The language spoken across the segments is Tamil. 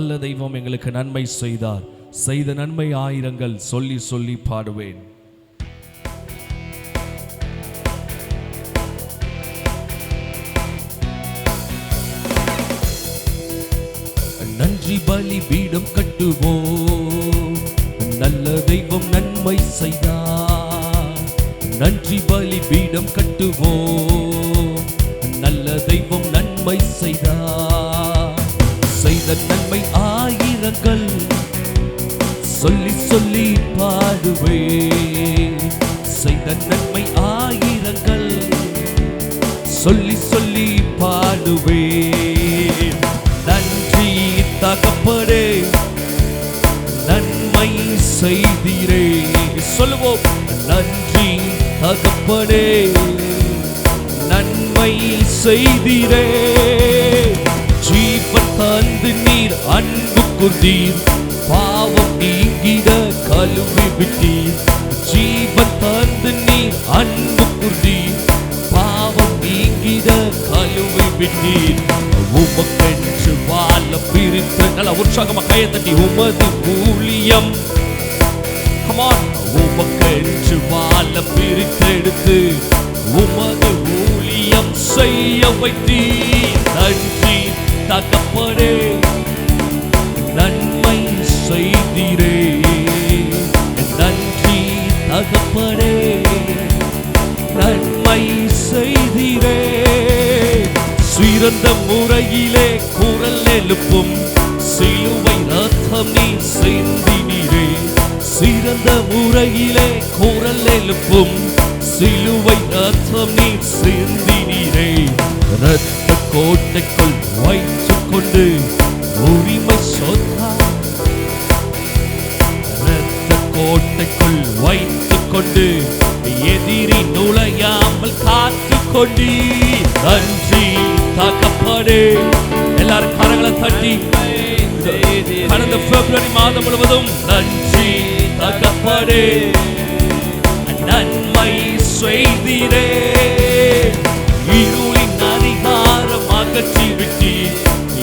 நல்ல தெய்வம் எங்களுக்கு நன்மை செய்தார், செய்த நன்மை ஆயிரங்கள் சொல்லி சொல்லி பாடுவேன். நன்றி பலி பீடம் கட்டுவோம், நல்ல தெய்வம் நன்மை செய்தார். நன்றி பலி பீடம் கட்டுவோம், நல்ல தெய்வம் நன்மை செய்தார். செய்த நன்மை ஆயிரங்கள் சொல்லி சொல்லி பாடுவேன். செய்த நன்மை ஆயிரங்கள் சொல்லி சொல்லி பாடுவேன். நன்றி தகப்பனே, நன்மை செய்தீரே. சொல்லுவோம், நன்றி தகப்பனே, நன்மை செய்தீரே. ஜீவன் தந்து நீர் அன்பு கூர்ந்தீர், பாவம் நீங்கிட கழுவி விட்டீர். ஜீவன் தந்து நீர் அன்பு கூர்ந்தீர், பாவம் நீங்கிட கழுவி விட்டீர். உமக்கென்று வாழ பிரித்து, நல்ல உற்சாகமா கையை தட்டி, உமது ஊழியம் உமக்கென்று வாழ பிரித்தெடுத்து உமது ஊழியம் செய்ய வைத்தீர். நன்றி தகப்பனே, நன்மை செய்தீரே. நன்றி தகப்பனே, நன்மை செய்தீரே. சிறந்த முறையிலே குரல் எழுப்பும் சிலுவை ரத்தம் நீ சிந்தினீரே. சிறந்த முறையிலே குரல் எழுப்பும் சிலுவை ரத்தம் நீ சிந்தினீரே. இரத்த கோட்டைக்குள் வைத்துக் கொண்டு உரிமை சொத்தா, இரத்த கோட்டைக்குள் வைத்துக் கொண்டு எதிரி நுழையாமல் காத்துக் கொண்டீ. நன்றி தகப்பனே. எல்லாரும் கரங்களை தட்டி, கடந்த பிப்ரவரி மாதம் முழுவதும் நன்றி தகப்பனே, நன்மை செய்தீரே. இருளின் அதிகாரம் அகற்றி விட்டீர்,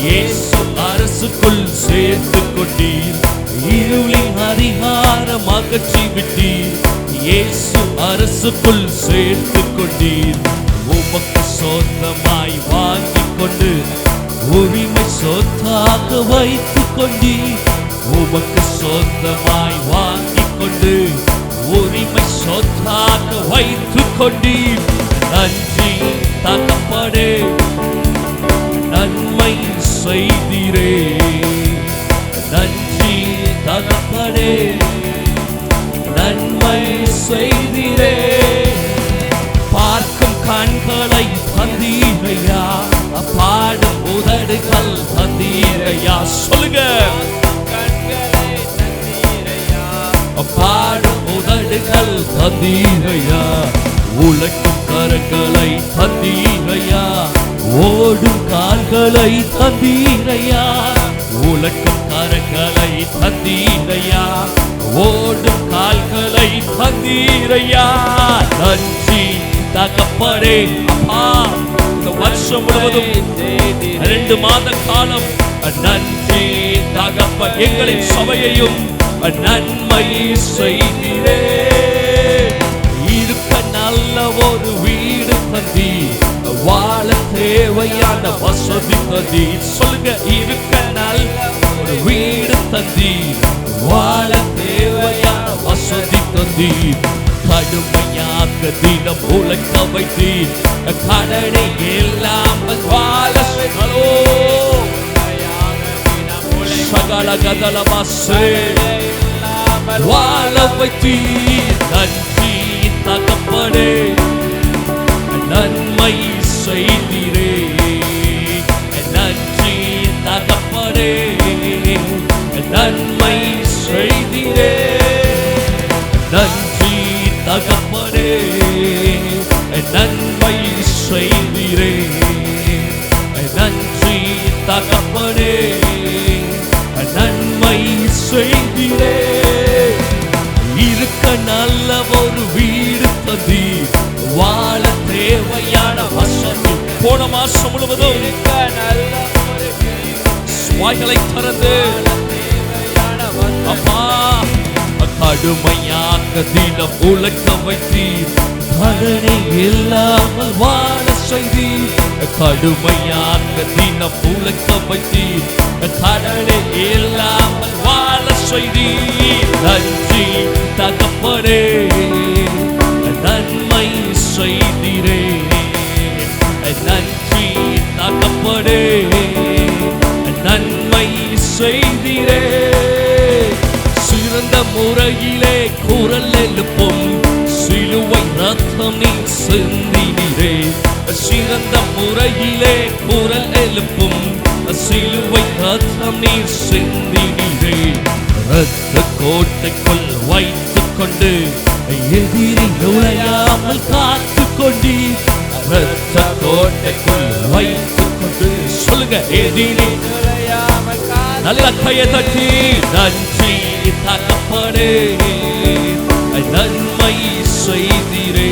இயேசு அரசுக்குள் சேர்த்து கொண்டீர். இருளின் அதிகாரம் அகற்றி விட்டீர், இயேசு அரசுக்குள் சேர்த்து கொண்டீர். உமக்கு சொந்தமாய் வாங்கிக் கொண்டு உரிமை சொத்தாக வைத்துக் கொண்டீர். உமக்கு சொந்தமாய் வாங்கிக் கொண்டு உரிமை சொத்தாக வைத்துக் கொண்டீர். நன்றி தகப்பனே, நன்மை செய்தீரே. நன்றி தகப்பனே, நன்மை செய்தீரே. பார்க்கும் கண்களை தந்தீரையா, பாடும் உதடுகள் தந்தீரையா. சொல்லுங்க, பாடும் உதடுகள் தந்தீரையா. உழைக்கும் கரங்களை தந்தீரையா, ஓடும் கால்களை தந்தீரையா. உழைக்கும் கரங்களை தந்தீரையா, ஓடும் கால்களை தந்தீரையா. நன்றி தகப்பனே. அப்பா, இந்த வருஷம் முழுவதும் 2 மாத காலம் நன்றி தகப்பன், எங்களின் சபையையும் நன்மை செய்தீரே. இருக்க நல்ல ஒரு வீடு தந்தி, வாழ தேவையான வசதி தந்தி. சொல்லுங்க, இருக்க நல்ல ஒரு வீடு தந்தி, வாழ தேவையான வசதி தந்தி. கடுமையாக தினம் உழைக்க வைத்தீர், கடனை இல்லாமல் வாழ சகல கதலமாசே வாழ வைத்தீர். நன்றி தகப்பனே, நன்மை செய்தீரே. நன்றி தகப்பனே, நன்மை செய்தீரே. நன்றி தகப்பனே, நன்மை செய்தீரே. நன்றி தகப்பனே, நன்மை செய்தீரே. இருக்க நல்ல ஒரு வீடு தந்தீர், வாழ தேவையான வசதி. போன மாசம் முழுவதும் வாய்களை திறந்து அப்பா கடுமையாக தினம் உழைக்க வைத்தீர், கடனை இல்லாமல் வாழ செய்தீர். கடுமையாக தினம் உழைக்க வைத்தீர், கடனை இல்லாமல் வாழ செய்தீர். நன்றி தகப்பனே, நன்மை செய்தீரே. நன்றி தகப்பனே, நன்மை செய்தீரே. சிறந்த முறையிலே குரல் எழுப்பும் சிலுவை ரத்தம் நீ சிந்தினீரே. சிறந்த முறையிலே குரல் எழுப்பும் சிலுவை ரத்தம் நீ சிந்தினீரே. இரத்த கோட்டைக்குள் வைத்துக் கொண்டு எதிரி நுழையாமல் காத்துக் கொண்டீர். இரத்த கோட்டைக்குள் வைத்துக் கொண்டு சொல்லுங்க, எதிரி நுழையாமல் நல்ல கையை தட்டி நன்றி தகப்பனே, நன்மை செய்தீரே.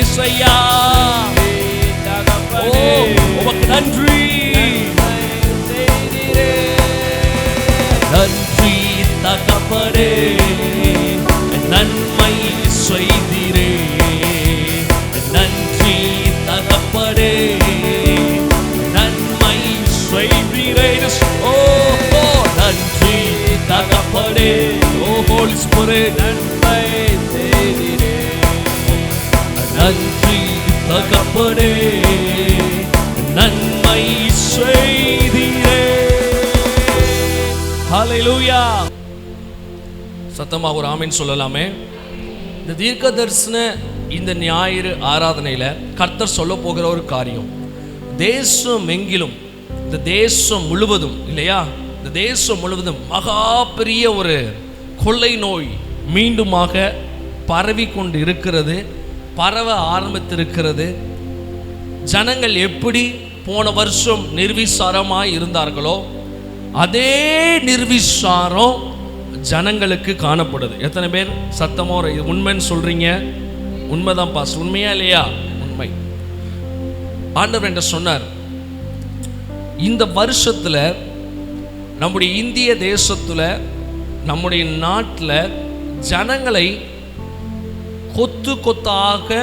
இசையா உமக்கு நன்றி, நன்றி தகப்பனே, நன்மை செய்தீரே. நன்றி தகப்பனே, நன்மை செய்தீரே. ஓ நன்றி தகப்பனே, ஓ ஹோலி ஸ்பிரிட், நன்மை செய்தீரே. நன்றி தகப்பனே, நன்மை செய்தீரே. ஹல்லேலூயா. சத்தமா ஒரு ஆமென் சொல்லலாமே. இந்த தீர்க்க தரிசன இந்த ஞாயிறு ஆராதனையில கர்த்தர் சொல்ல போகிற ஒரு காரியம், தேசம் எங்கிலும், இந்த தேசம் முழுவதும் இல்லையா, இந்த தேசம் முழுவதும் மகா பெரிய ஒரு கொள்ளை நோய் மீண்டுமாக பரவி கொண்டு இருக்கிறது, பரவ ஆரம்பித்திருக்கிறது. ஜனங்கள் எப்படி போன வருஷம் நிர்விசாரமாய் இருந்தார்களோ அதே நிர்விசாரம் ஜனங்களுக்கு காணப்படுது. எத்தனை பேர் சத்தமோ உண்மைன்னு சொல்றீங்க? உண்மைதான் பாஸ், உண்மையா இல்லையா? உண்மை. ஆண்டவர் என்று சொன்னார், இந்த வருஷத்துல நம்முடைய இந்திய தேசத்துல, நம்முடைய நாட்டில் ஜனங்களை கொத்து கொத்தாக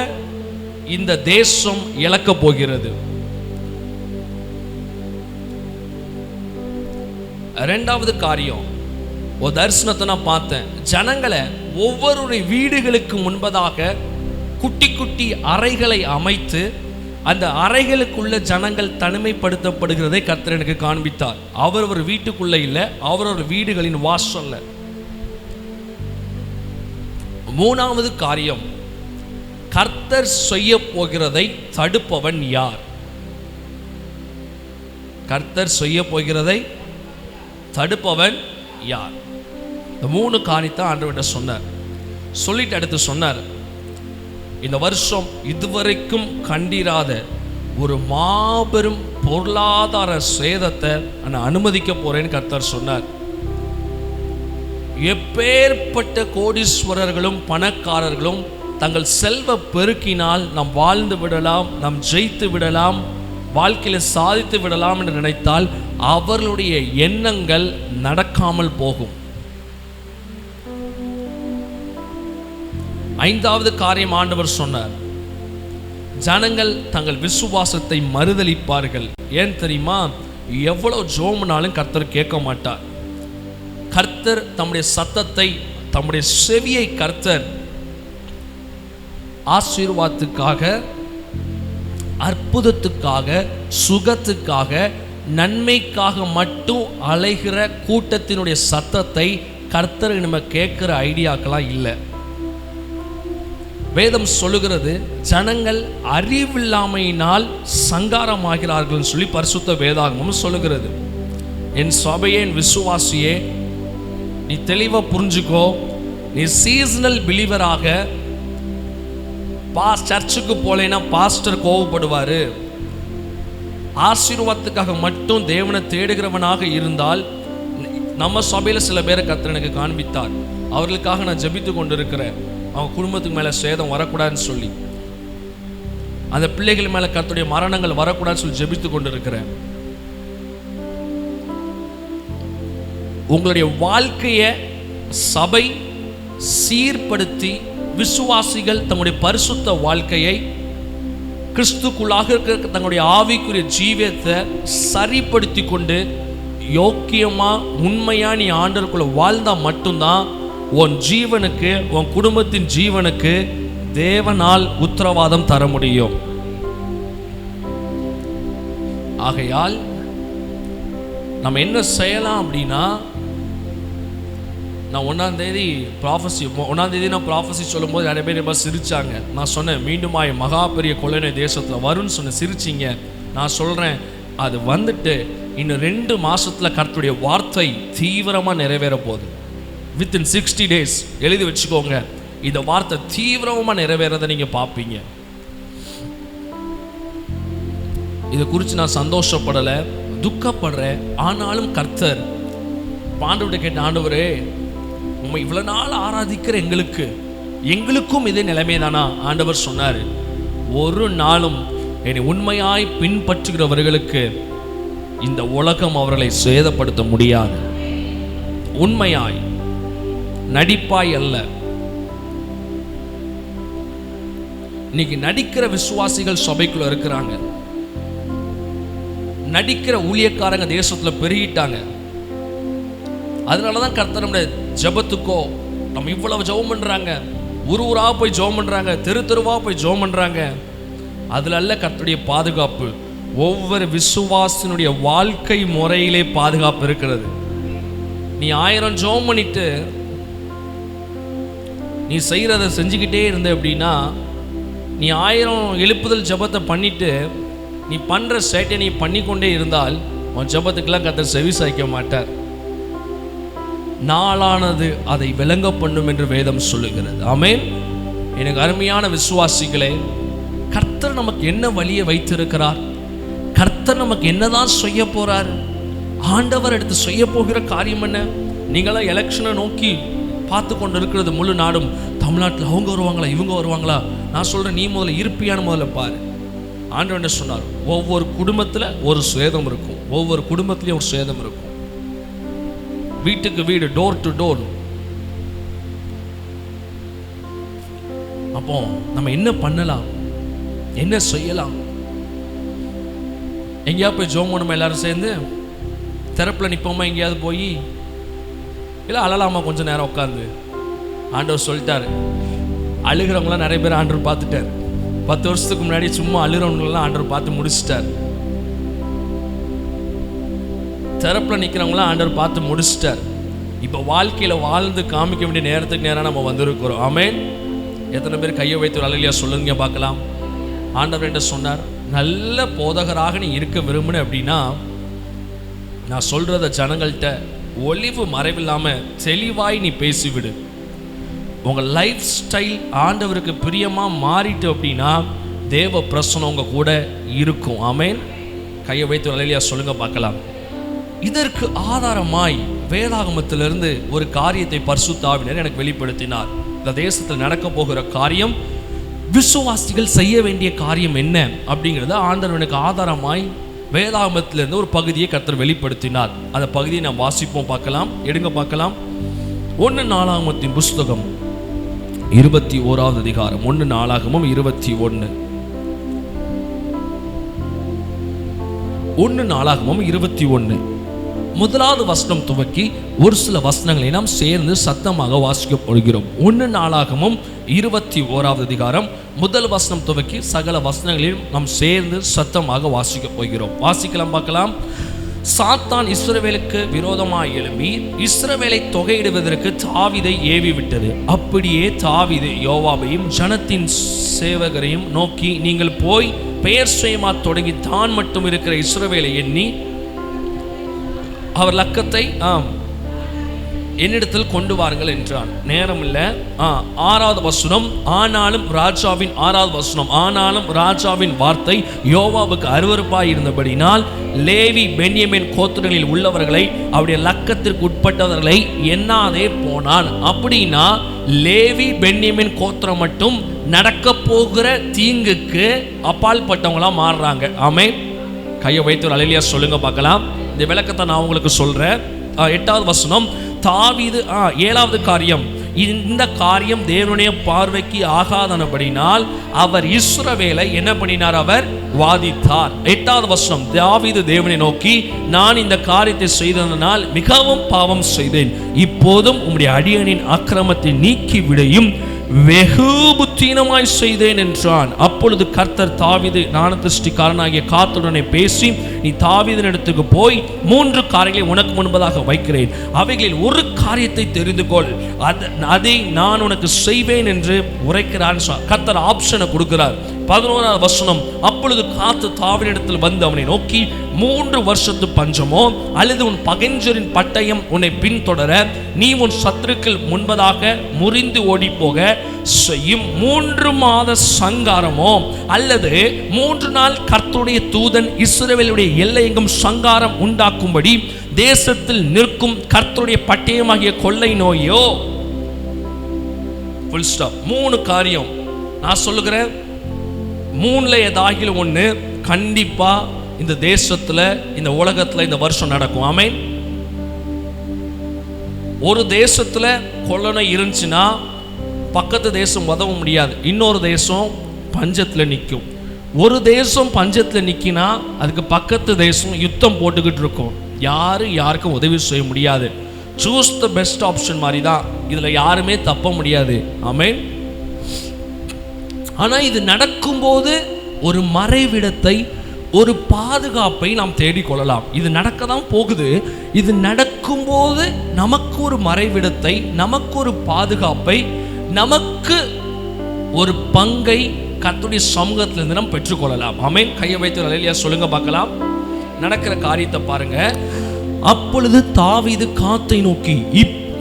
இந்த தேசம் இழக்க போகிறது. இரண்டாவது காரியம், ஒரு தரிசனத்தை நான் பார்த்தேன். ஜனங்களை ஒவ்வொரு வீடுகளுக்கு முன்பதாக குட்டி குட்டி அறைகளை அமைத்து அந்த அறைகளுக்குள்ள ஜனங்கள் தனிமைப்படுத்தப்படுகிறதை கர்த்தர் எனக்கு காண்பித்தார். அவர் வீட்டுக்குள்ள இல்லை, அவரவர் வீடுகளின் வாசல்ல. மூணாவது காரியம், கர்த்தர் செய்ய போகிறதை தடுப்பவன் யார்? கர்த்தர் செய்ய போகிறதை தடுப்பவன் யார்? இந்த மூணு காரியத்தை ஆண்டவர்கிட்ட சொன்னார். சொல்லிட்டு அடுத்து சொன்னார், இந்த வருஷம் இதுவரைக்கும் கண்டிராத ஒரு மாபெரும் பொருளாதார சேதத்தை நான் அனுமதிக்க போறேன்னு கர்த்தர் சொன்னார். எப்பேற்பட்ட கோடீஸ்வரர்களும் பணக்காரர்களும் தங்கள் செல்வ பெருக்கினால் நாம் வாழ்ந்து விடலாம், நாம் ஜெயித்து விடலாம், வாழ்க்கையில சாதித்து விடலாம் என்று நினைத்தால் அவர்களுடைய எண்ணங்கள் நடக்காமல் போகும். ஐந்தாவது காரியம் ஆண்டவர் சொன்னார், ஜனங்கள் தங்கள் விசுவாசத்தை மறுதலிப்பார்கள். ஏன் தெரியுமா? எவ்வளவு ஜோம்னாலும் கர்த்தர் கேட்க மாட்டார். கர்த்தர் தம்முடைய சத்தத்தை, தம்முடைய செவியை கர்த்தர் ஆசீர்வாதத்துக்காக, அற்புதத்துக்காக, சுகத்துக்காக, நன்மைக்காக மட்டும் அலைகிற கூட்டத்தினுடைய சத்தத்தை கர்த்தர் நம்ம கேட்கிற ஐடியாக்கெல்லாம் இல்லை. வேதம் சொல்லுகிறது, ஜனங்கள் அறிவில்லாமையினால் சங்காரமாகிறார்கள் சொல்லி பரிசுத்த வேதாகமம் சொல்லுகிறது. என் சபையே, என் விசுவாசியே, நீ தெளிவா புரிஞ்சுக்கோ. நீ சீசனல் பிலீவராக சர்ச்சுக்கு போலேன்னா பாஸ்டர் கோவப்படுவாரு. ஆசீர்வாதத்துக்காக மட்டும் தேவனை தேடுகிறவனாக இருந்தால், நம்ம சபையில சில பேரை கர்த்தர் எனக்கு காண்பித்தார். அவர்களுக்காக நான் ஜெபித்து கொண்டிருக்கிறேன். அவங்க குடும்பத்துக்கு மேல சேதம் வரக்கூடாதுன்னு சொல்லி, அந்த பிள்ளைகள் மேல கர்த்தருடைய மரணங்கள் வரக்கூடாதுன்னு சொல்லி ஜெபித்து கொண்டிருக்கிறேன். உங்களுடைய வாழ்க்கையை சபை சீர்படுத்தி விசுவாசிகள் தங்களுடைய பரிசுத்த வாழ்க்கையை கிறிஸ்துக்குள்ளாக இருக்கிற தங்களுடைய ஆவிக்குரிய ஜீவியத்தை சரிப்படுத்தி கொண்டு யோக்கியமா உண்மையா நீ ஆண்டவருக்குள்ள வாழ்ந்தா மட்டும்தான் உன் ஜீவனுக்கு, உன் குடும்பத்தின் ஜீவனுக்கு தேவனால் உத்தரவாதம் தர முடியும். ஆகையால் நம்ம என்ன செய்யலாம் அப்படின்னா, நான் 1ஆம் தேதி நான் ப்ராஃபஸி சொல்லும்போது நிறைய பேர் ரொம்ப சிரிச்சாங்க. நான் சொன்னேன், மீண்டுமாய் மகா பெரிய கொள்ளை தேசத்தில் வரும்னு சொன்ன சிரிச்சிங்க. நான் சொல்கிறேன், அது வந்துட்டு இன்னும் 2 மாதத்தில் கர்த்தருடைய வார்த்தை தீவிரமாக நிறைவேற போகுது. வித்தின் 60 days எழுதி வச்சுக்கோங்க, இந்த வார்த்தை தீவிரமாக நிறைவேறதை நீங்கள் பார்ப்பீங்க. இதை குறித்து நான் சந்தோஷப்படலை, துக்கப்படுறேன். ஆனாலும் கர்த்தர் ஆண்டவர்கிட்ட கேட்ட, ஆண்டவரே உண்மை இவ்வளோ நாள் ஆராதிக்கிற எங்களுக்கும் இதே நிலைமை தானா? ஆண்டவர் சொன்னார், ஒரு நாளும் என்னை உண்மையாய் பின்பற்றுகிறவர்களுக்கு இந்த உலகம் அவர்களை சேதப்படுத்த முடியாது. உண்மையாய், நடிப்பாய் அல்ல. இன்னைக்கு நடிக்கிற விசுவாசிகள் சபைக்குள்ள இருக்கிறாங்க, நடிக்கிற ஊழியக்காரங்க தேசத்துல பெருகிட்டாங்க. அதனாலதான் கர்த்தர் நம்முடைய ஜெபத்துக்கோ, நம்ம இவ்வளவு ஜெபம் பண்றாங்க, ஊரா போய் ஜெபம் பண்றாங்க, தெருவா போய் ஜெபம் பண்றாங்க. அதுல அல்ல கர்த்தருடைய பாதுகாப்பு. ஒவ்வொரு விசுவாசினுடைய வாழ்க்கை முறையிலே பாதுகாப்பு இருக்கிறது. நீ 1000 ஜெபம் பண்ணிட்டு நீ செய்யறத செஞ்சுக்கிட்டே இருந்த அப்படின்னா, நீ 1000 எழுப்புதல் ஜெபத்தை பண்ணிட்டு நீ பண்ற சேட்டை நீ பண்ணிக்கொண்டே இருந்தால் உன் ஜெபத்துக்கெல்லாம் கர்த்தர் செவி சாய்க்க மாட்டார். நாளானது அதை விளங்க பண்ணும் என்று வேதம் சொல்லுகிறது. ஆமென். எனக்கு அருமையான விசுவாசிகளே, கர்த்தர் நமக்கு என்ன வழியை வைத்திருக்கிறார், கர்த்தர் நமக்கு என்னதான் செய்ய போறார், ஆண்டவர் எடுத்து செய்ய போகிற காரியம் என்ன? நீங்களாம் எலெக்ஷனை நோக்கி பார்த்து கொண்டு இருக்கிறது முழு நாடும். தமிழ்நாட்டில் அவங்க வருவாங்களா, இவங்க வருவாங்களா? நான் சொல்றேன், நீ முதல்ல இருப்பியான முதல்ல பாரு. ஆண்டவர் என்ன சொன்னார்? ஒவ்வொரு குடும்பத்தில் ஒரு சேதம் இருக்கும், ஒவ்வொரு குடும்பத்திலையும் ஒரு சேதம் இருக்கும். வீட்டுக்கு வீடு, டோர் டு டோர். அப்போ நம்ம என்ன பண்ணலாம், என்ன செய்யலாம்? எங்கேயா போய் ஜோம் பண்ணுமா எல்லாரும் சேர்ந்து? திறப்பில் நிற்போமா எங்கேயாவது போய்? இல்லை அழலாமா கொஞ்சம் நேரம் உட்காந்து? ஆண்டவர் சொல்லிட்டாரு, அழுகிறவங்களாம் நிறைய பேர் ஆண்டவர் பார்த்துட்டார். 10 வருஷத்துக்கு முன்னாடி சும்மா அழுகிறவங்களெல்லாம் ஆண்டவர் பார்த்து முடிச்சிட்டார். திறப்பில் நிற்கிறவங்களாம் ஆண்டவர் பார்த்து முடிச்சிட்டார். இப்போ வாழ்க்கையில் வாழ்ந்து காமிக்க வேண்டிய நேரத்துக்கு நேரம் நம்ம வந்திருக்கிறோம். ஆமென். எத்தனை பேர் கையை வைத்து அழலியா சொல்லுங்க பார்க்கலாம். ஆண்டவர் என்ன சொன்னார்? நல்ல போதகராக நீ இருக்க விரும்புன அப்படின்னா, நான் சொல்றத ஜனங்கள்கிட்ட ஒளிவு மறைவில்லாமல் தெளிவாய் நீ பேசிவிடு. உங்கள் லைஃப் ஸ்டைல் ஆண்டவருக்கு பிரியமாக மாறிட்டு அப்படின்னா தேவ பிரசனம் உங்க கூட இருக்கும். ஆமென். கையை வைத்து அழலியா சொல்லுங்க பார்க்கலாம். இதற்கு ஆதாரமாய் வேதாகமத்திலிருந்து ஒரு காரியத்தை பரிசுத்த ஆவியானவர் எனக்கு வெளிப்படுத்தினார். இந்த தேசத்தில் நடக்க போகிற காரியம், விசுவாசிகள் செய்ய வேண்டிய காரியம் என்ன அப்படிங்கிறத ஆண்டவர் எனக்கு ஆதாரமாய் வேதாகமத்திலிருந்து ஒரு பகுதியை கர்த்தர் வெளிப்படுத்தினார். அந்த பகுதியை நாம் வாசிப்போம், பார்க்கலாம். எடுங்க பார்க்கலாம். 1 நாளாகமத்தின் புஸ்தகம் 21வது அதிகாரம். 1 நாளாகமம் 21. 1 நாளாகமம் 21 முதலாவது வசனம் துவக்கி ஒரு சில வசனங்களை நாம் சேர்ந்து சத்தமாக வாசிக்க போகிறோம். 1 நாளாகமம் 21வது அதிகாரம் முதல் வசனம் துவக்கி சகல வசனங்களையும் நாம் சேர்ந்து சத்தமாக வாசிக்க போகிறோம். வாசிக்கலாம், பார்க்கலாம். சாத்தான் இஸ்ரவேலுக்கு விரோதமாய் எழும்பி இஸ்ரவேலை தொகையிடுவதற்கு தாவீதை ஏவி விட்டது. அப்படியே தாவீது யோவாபையும் ஜனத்தின் சேவகரையும் நோக்கி, நீங்கள் போய் பெயர்சேமா தொடங்கி தான் மட்டும் இருக்கிற இஸ்ரவேலை எண்ணி அவர் லக்கத்தை என்னிடத்தில் கொண்டு வாருங்கள் என்றான். நேரம் இல்லை. 6வது வசனம். ஆனாலும் ராஜாவின் 6வது வசனம். ஆனாலும் ராஜாவின் வார்த்தை யோவாபுக்கு அருவருப்பாய் இருந்தபடினால் லேவி பென்யமீன் கோத்திரங்களில் உள்ளவர்களை அவருடைய லக்கத்திற்கு உட்பட்டவர்களை எண்ணாதே போனான். அப்படின்னா லேவி பென்யமீன் கோத்திரம் மட்டும் நடக்க போகிற தீங்குக்கு அப்பால் பட்டவங்களா மாறுறாங்க. ஆமென். கையை வைத்து அலையிலியா சொல்லுங்க பார்க்கலாம். இந்த விளக்கத்தை நான் உங்களுக்கு சொல்றேன். 8வது வசனம், தாவீது 7வது காரியம், இந்த காரியம் தேவனுடைய பார்வைக்கு ஆகாதனபடினால் அவர் இஸ்ரவேலை என்ன பண்ணினார்? அவர் வாதித்தார். 8வது வசனம், தாவீது தேவனை நோக்கி, நான் இந்த காரியத்தை செய்ததனால் மிகவும் பாவம் செய்தேன், இப்போதும் உம்முடைய அடியனின் அக்கிரமத்தை நீக்கி விடையும், வெகு புத்தீனமாய் செய்தேன் என்றான். அப்பொழுது கர்த்தர் தாவீது ஞானதிருஷ்டிக்காரனாகிய காத்துடனே பேசி, நீ தாவீதின் இடத்துக்கு போய் 3 காரியங்களை உனக்கு முன்பதாக வைக்கிறேன், அவைகளில் ஒரு காரியத்தை தெரிந்து கொள், அதை நான் உனக்கு செய்வேன் என்று உரைக்கிறான். கர்த்தர் ஆப்ஷனை கொடுக்கிறார். 11வது வசனம், அப்பொழுது காத்து தாவீதினிடத்தில் வந்து அவனை நோக்கி, 3 வருஷத்து பஞ்சமோ அல்லது உன் பகைஞரின் பட்டயம் உன்னை பின்தொடர நீ உன் சத்துருக்கள் முன்பதாக முறிந்து ஓடி போக செய்யும் 3 மாத சங்காரமோ அல்லது 3 நாள் கர்த்தருடைய தூதன் இஸ்ரவேலுடைய எல்லையெங்கும் சங்காரம் உண்டாக்கும்படி தேசத்தில் நிற்கும் கர்த்தருடைய பட்டயமாகிய கொள்ளை நோயோ? Full stop. 3 காரியம் நான் சொல்லுகிறேன். 3ல ஏதாகிலும் ஒன்று கண்டிப்பா இந்த தேசத்துல, இந்த உலகத்துல இந்த வருஷம் நடக்கும். ஆமென். ஒரு தேசத்துல கொள்ளை இருந்துச்சுன்னா பக்கத்து தேசம் உதவ முடியாது, இன்னொரு தேசம் பஞ்சத்துல நிற்கும். ஒரு தேசம் பஞ்சத்துல நிற்கினா அதுக்கு பக்கத்து தேசம் யுத்தம் போட்டுக்கிட்டு இருக்கும், யாருக்கும் உதவி செய்ய முடியாது. சூஸ் த பெஸ்ட் ஆப்ஷன் மாதிரி தான், இதுல யாருமே தப்ப முடியாது. ஆமென். ஆனா இது நடக்கும்போது ஒரு மறைவிடத்தை, ஒரு பாதுகாப்பை நாம் தேடிக்கொள்ளலாம். இது நடக்க தான் போகுது. இது நடக்கும்போது நமக்கு ஒரு மறைவிடத்தை, நமக்கு ஒரு பாதுகாப்பை, நமக்கு ஒரு பங்கை கர்த்தருடைய சமூகத்திலிருந்து நாம் பெற்றுக்கொள்ளலாம். ஆமென். கையை வைத்து அல்லேலூயா சொல்லுங்க பார்க்கலாம். நடக்கிற காரியத்தை பாருங்க. அப்பொழுது தாவீது காத்தை நோக்கி,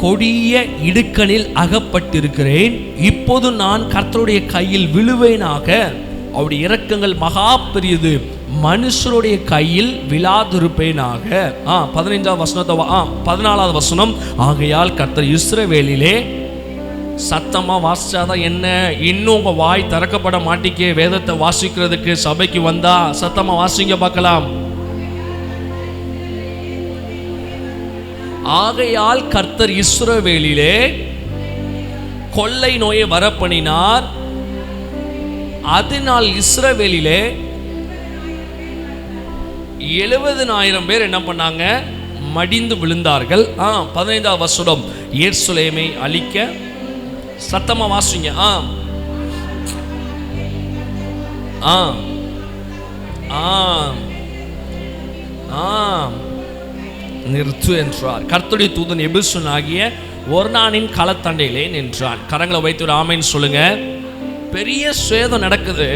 கொடிய இடுக்கணில் அகப்பட்டிருக்கிறேன், இப்போது நான் கர்த்தருடைய கையில் விழுவேனாக, அவருடைய இரக்கங்கள் மகா பெரியது, மனுஷருடைய கையில் விழாதிருப்பேனாக. 15வது வசனத்தை 14வது வசனம், ஆகையால் கர்த்தர் இஸ்ரவேலிலே சத்தமா வாசிச்சாதான் என்ன, இன்னும் உங்க வாய் திறக்கப்பட மாட்டேங்க. வேதத்தை வாசிக்கிறதுக்கு சபைக்கு வந்தா சத்தமா வாசிங்க பார்க்கலாம். ஆகையால் கர்த்தர் இஸ்ரவேலிலே கொள்ளை நோயை வரப்பண்ணினார், அதனால் இஸ்ரவேலிலே 70,000 பேர் என்ன பண்ணாங்க? மடிந்து விழுந்தார்கள். 15வது வசனம், எருசலேமை அழிக்க சத்தமா வாசிங்க. நிறுத்து என்றார். கர்த்தருடைய தூதன் எபிசோன் ஆகிய ஒர்னானின் களத்தண்டையிலே நின்றான். கரங்களை வைத்து ஒரு ஆமென் சொல்லுங்க. பெரிய சேதம் நடக்குது.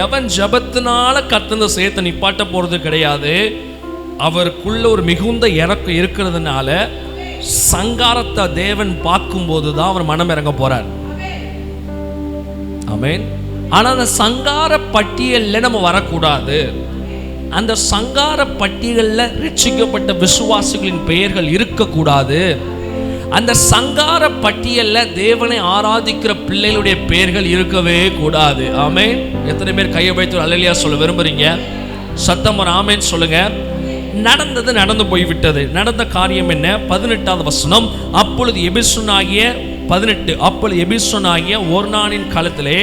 எவன் ஜபத்தினால கர்த்தர் சேதத்தை நிப்பாட்ட போறது கிடையாது. அவருக்குள்ள ஒரு மிகுந்த இறக்கம் இருக்கிறதுனால சங்காரத்தை தேவன் பார்க்கும்போது தான் அவர் மனம் இறங்க போறார். ஆமென். ஆனா அந்த சங்கார பட்டியல்ல நம்ம வரக்கூடாது. அந்த சங்கார பட்டியலில் ரட்சிக்கப்பட்ட விசுவாசிகளின் பெயர்கள் இருக்கக்கூடாது. அந்த சங்கார பட்டியலில் தேவனை ஆராதிக்கிற பிள்ளைகளுடைய பெயர்கள் இருக்கவே கூடாது. ஆமென். எத்தனை பேர் கையை வைத்து அல்லேலூயா சொல்ல விரும்புறீங்க? சத்தம் ஒரு ஆமென் சொல்லுங்க. நடந்தது நடந்து போய்விட்டது. நடந்த காரியம் என்ன? 18வது வசனம், அப்பொழுது எபிசோன் ஆகிய 18, அப்பொழுது எபிசோன் ஆகிய ஒர்னானின் களத்திலே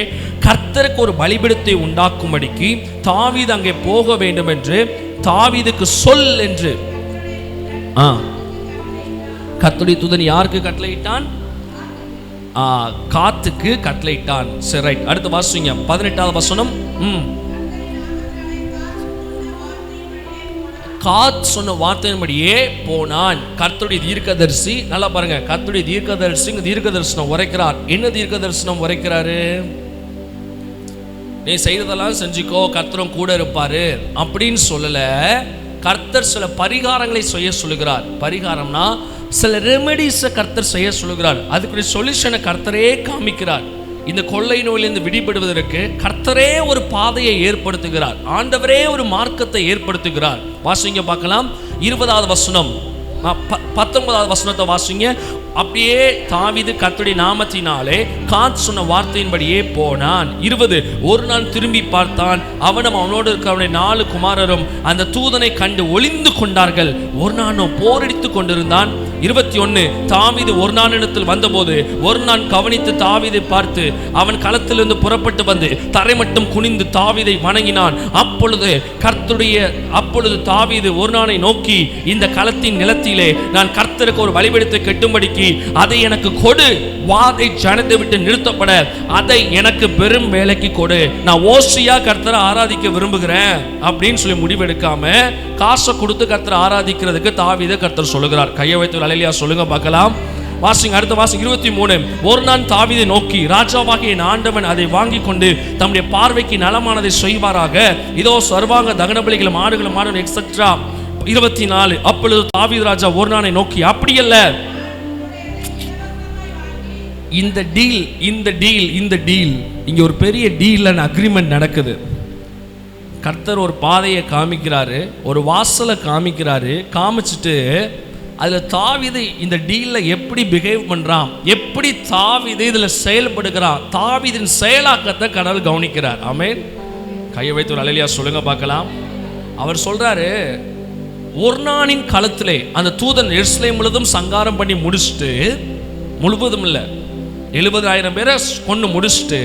கர்த்தருக்கு ஒரு பலிபீடத்தை உண்டாக்கும்படிக்கு தாவீது அங்கே போக வேண்டும் என்று தாவீதுக்கு சொல் என்று கர்த்தருடைய தூதன் யாருக்கு கட்டளையிட்டான்? காத்துக்கு கட்டளையிட்டான். சரி, ரைட். அடுத்து வாசிங்க 18வது வசனம். காத் சொன்ன வார்த்தையின்படியே போனான். கர்த்தருடைய தீர்க்கதரிசி, நல்லா பாருங்க, கர்த்தருடைய தீர்க்கதரிசி தீர்க்கதரிசனம் உரைக்கிறார். என்ன தீர்க்கதரிசனம் உரைக்கிறாரு? நீ செய்ததெல்லாம் செஞ்சுக்கோ, கர்த்தரும் கூட இருப்பாரு அப்படின்னு சொல்லல. கர்த்தர் சில பரிகாரங்களை செய்ய சொல்லுகிறார். பரிகாரம்னா சில ரெமெடிஸை கர்த்தர் செய்ய சொல்லுகிறார். அதுக்குரிய சொல்யூஷனை கர்த்தரே காமிக்கிறார். இந்த கொள்ளை நோயிலிருந்து விடுபடுவதற்கு கர்த்தரே ஒரு பாதையை ஏற்படுத்துகிறார். ஆண்டவரே ஒரு மார்க்கத்தை ஏற்படுத்துகிறார். வாசிங்க பார்க்கலாம். 20வது வசனம், 19வது வசனத்தை வாசிங்க. அப்படியே தாவீது கர்த்தருடைய நாமத்தினாலே காத் சொன்ன வார்த்தையின்படியே போனான். 20, ஒரு நாள் திரும்பி பார்த்தான், அவனும் அவனோடு இருக்கிறவனுடைய 4 குமாரரும் அந்த தூதனை கண்டு ஒளிந்து கொண்டார்கள். ஒரு நாளும் போரடித்து கொண்டிருந்தான். 21 தாவீது ஒர்னானிடத்தில் வந்தபோது ஒர்னான் கவனித்து தாவீதை பார்த்து அவன் களத்திலிருந்து புறப்பட்டு வந்து தரை மட்டும் குனிந்து தாவீதை வணங்கினான். அப்பொழுது தாவீது ஒர்னானை நோக்கி, இந்த களத்தின் நிலத்திலே நான் கர்த்தருக்கு ஒரு பலிபீடத்தை கட்டும்படிக்கு அதை எனக்கு கொடு, வாதை ஜனத்தை விட்டு நிறுத்தப்பட அதை எனக்கு பெரும் வேலைக்கு கொடு, நான் ஓசியா கர்த்தரை ஆராதிக்க விரும்புகிறேன் அப்படின்னு சொல்லி முடிவெடுக்காம காசை கொடுத்து கர்த்தரை ஆராதிக்கிறதுக்கு தாவீதை கர்த்தர் சொல்லுகிறார். கையை வைத்து அல்லேலூயா சொல்லுங்க பார்க்கலாம். வாசிங்க, அடுத்த வாசிங்க 23. ஒர்னான் தாவீதை நோக்கி, ராஜாவாகிய என் ஆண்டவன் அதை வாங்கி கொண்டு தம்முடைய பார்வைக்கு நலமானதை செய்வாராக, இதோ சர்வாங்க தகன பலிகளும் ஆடுகளும் மாடும் எக்ஸெட்ரா. 24. அப்பொழுது தாவீது ராஜா ஒர்னானை நோக்கி, அப்படியல்ல, இந்த டீல் இங்க ஒரு பெரிய டீல் அண்ட் அக்ரிமெண்ட் நடக்குது. கர்த்தர் ஒரு பாதையை காமிக்கிறாரு, ஒரு வாசலை காமிக்கிறாரு. காமிச்சிட்டு அதில் தாவீது இந்த டீலில் எப்படி பிஹேவ் பண்ணுறான், எப்படி தாவீது இதில் செயல்படுகிறான், தாவீதின் செயலாக்கத்தை கடவுள் கவனிக்கிறார். ஆமென். கையை வைத்து ஒரு அல்லேலூயா சொல்லுங்க பார்க்கலாம். அவர் சொல்றாரு, ஒர்னானின் களத்திலே அந்த தூதன் எருசலேம் முழுவதும் சங்காரம் பண்ணி முடிச்சுட்டு, முழுவதும் இல்லை 70,000 பேரை கொண்டு முடிச்சுட்டு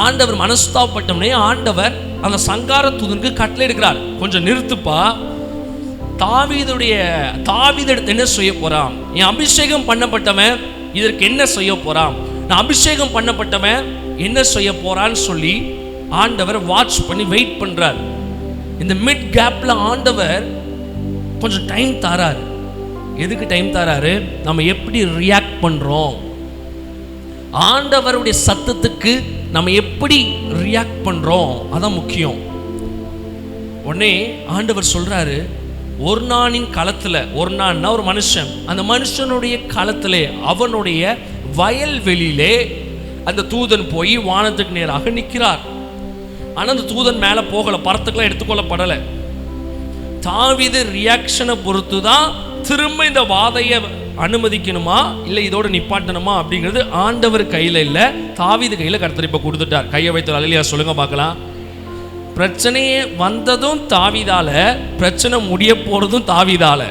ஆண்டவர் மனஸ்தாபப்பட்டோம்னே ஆண்டவர் அந்த சங்கார தூதனுக்கு கட்டளை எடுக்கிறார், கொஞ்சம் நிறுத்துப்பா, தாவீதெடுத்து என்ன செய்ய போறான், என் அபிஷேகம் பண்ணப்பட்டவன் இதற்கு என்ன செய்ய போறான், நான் அபிஷேகம் பண்ணப்பட்டவன் என்ன செய்ய போறான்னு சொல்லி ஆண்டவர் வாட்ச் பண்ணி வெயிட் பண்றார். இந்த மிட் கேப்ல ஆண்டவர் கொஞ்சம் டைம் தராரு. எதுக்கு டைம் தராரு? நம்ம எப்படி ரியாக்ட் பண்றோம், ஆண்டவருடைய சத்தத்துக்கு நம்ம எப்படி ரியாக்ட் பண்றோம், அதான் முக்கியம். உடனே ஆண்டவர் சொல்றாரு, ஒர்னானின் களத்துல, ஒர்னான்னா ஒரு மனுஷன், அந்த மனுஷனுடைய களத்திலே அவனுடைய வயல்வெளியிலே அந்த தூதன் போய் வானத்துக்கு நேராக நிற்கிறார். ஆனா அந்த தூதன் மேல போகல, பரத்துக்கெல்லாம் எடுத்துக்கொள்ளப்படலை. தாவீது ரியாக்ஷனை பொறுத்து தான் திரும்ப இந்த வாதையை அனுமதிக்கணுமா இல்லை இதோட நிப்பாட்டணுமா அப்படிங்கிறது ஆண்டவர் கையில் இல்லை, தாவீது கையில் கர்த்தர் இப்போ கொடுத்துட்டார். கையை வைத்து அல்லேலூயா சொல்லுங்க பார்க்கலாம். பிரச்சனையே வந்ததும் தாவீதால, பிரச்சனை முடிய போறதும் தாவீதால.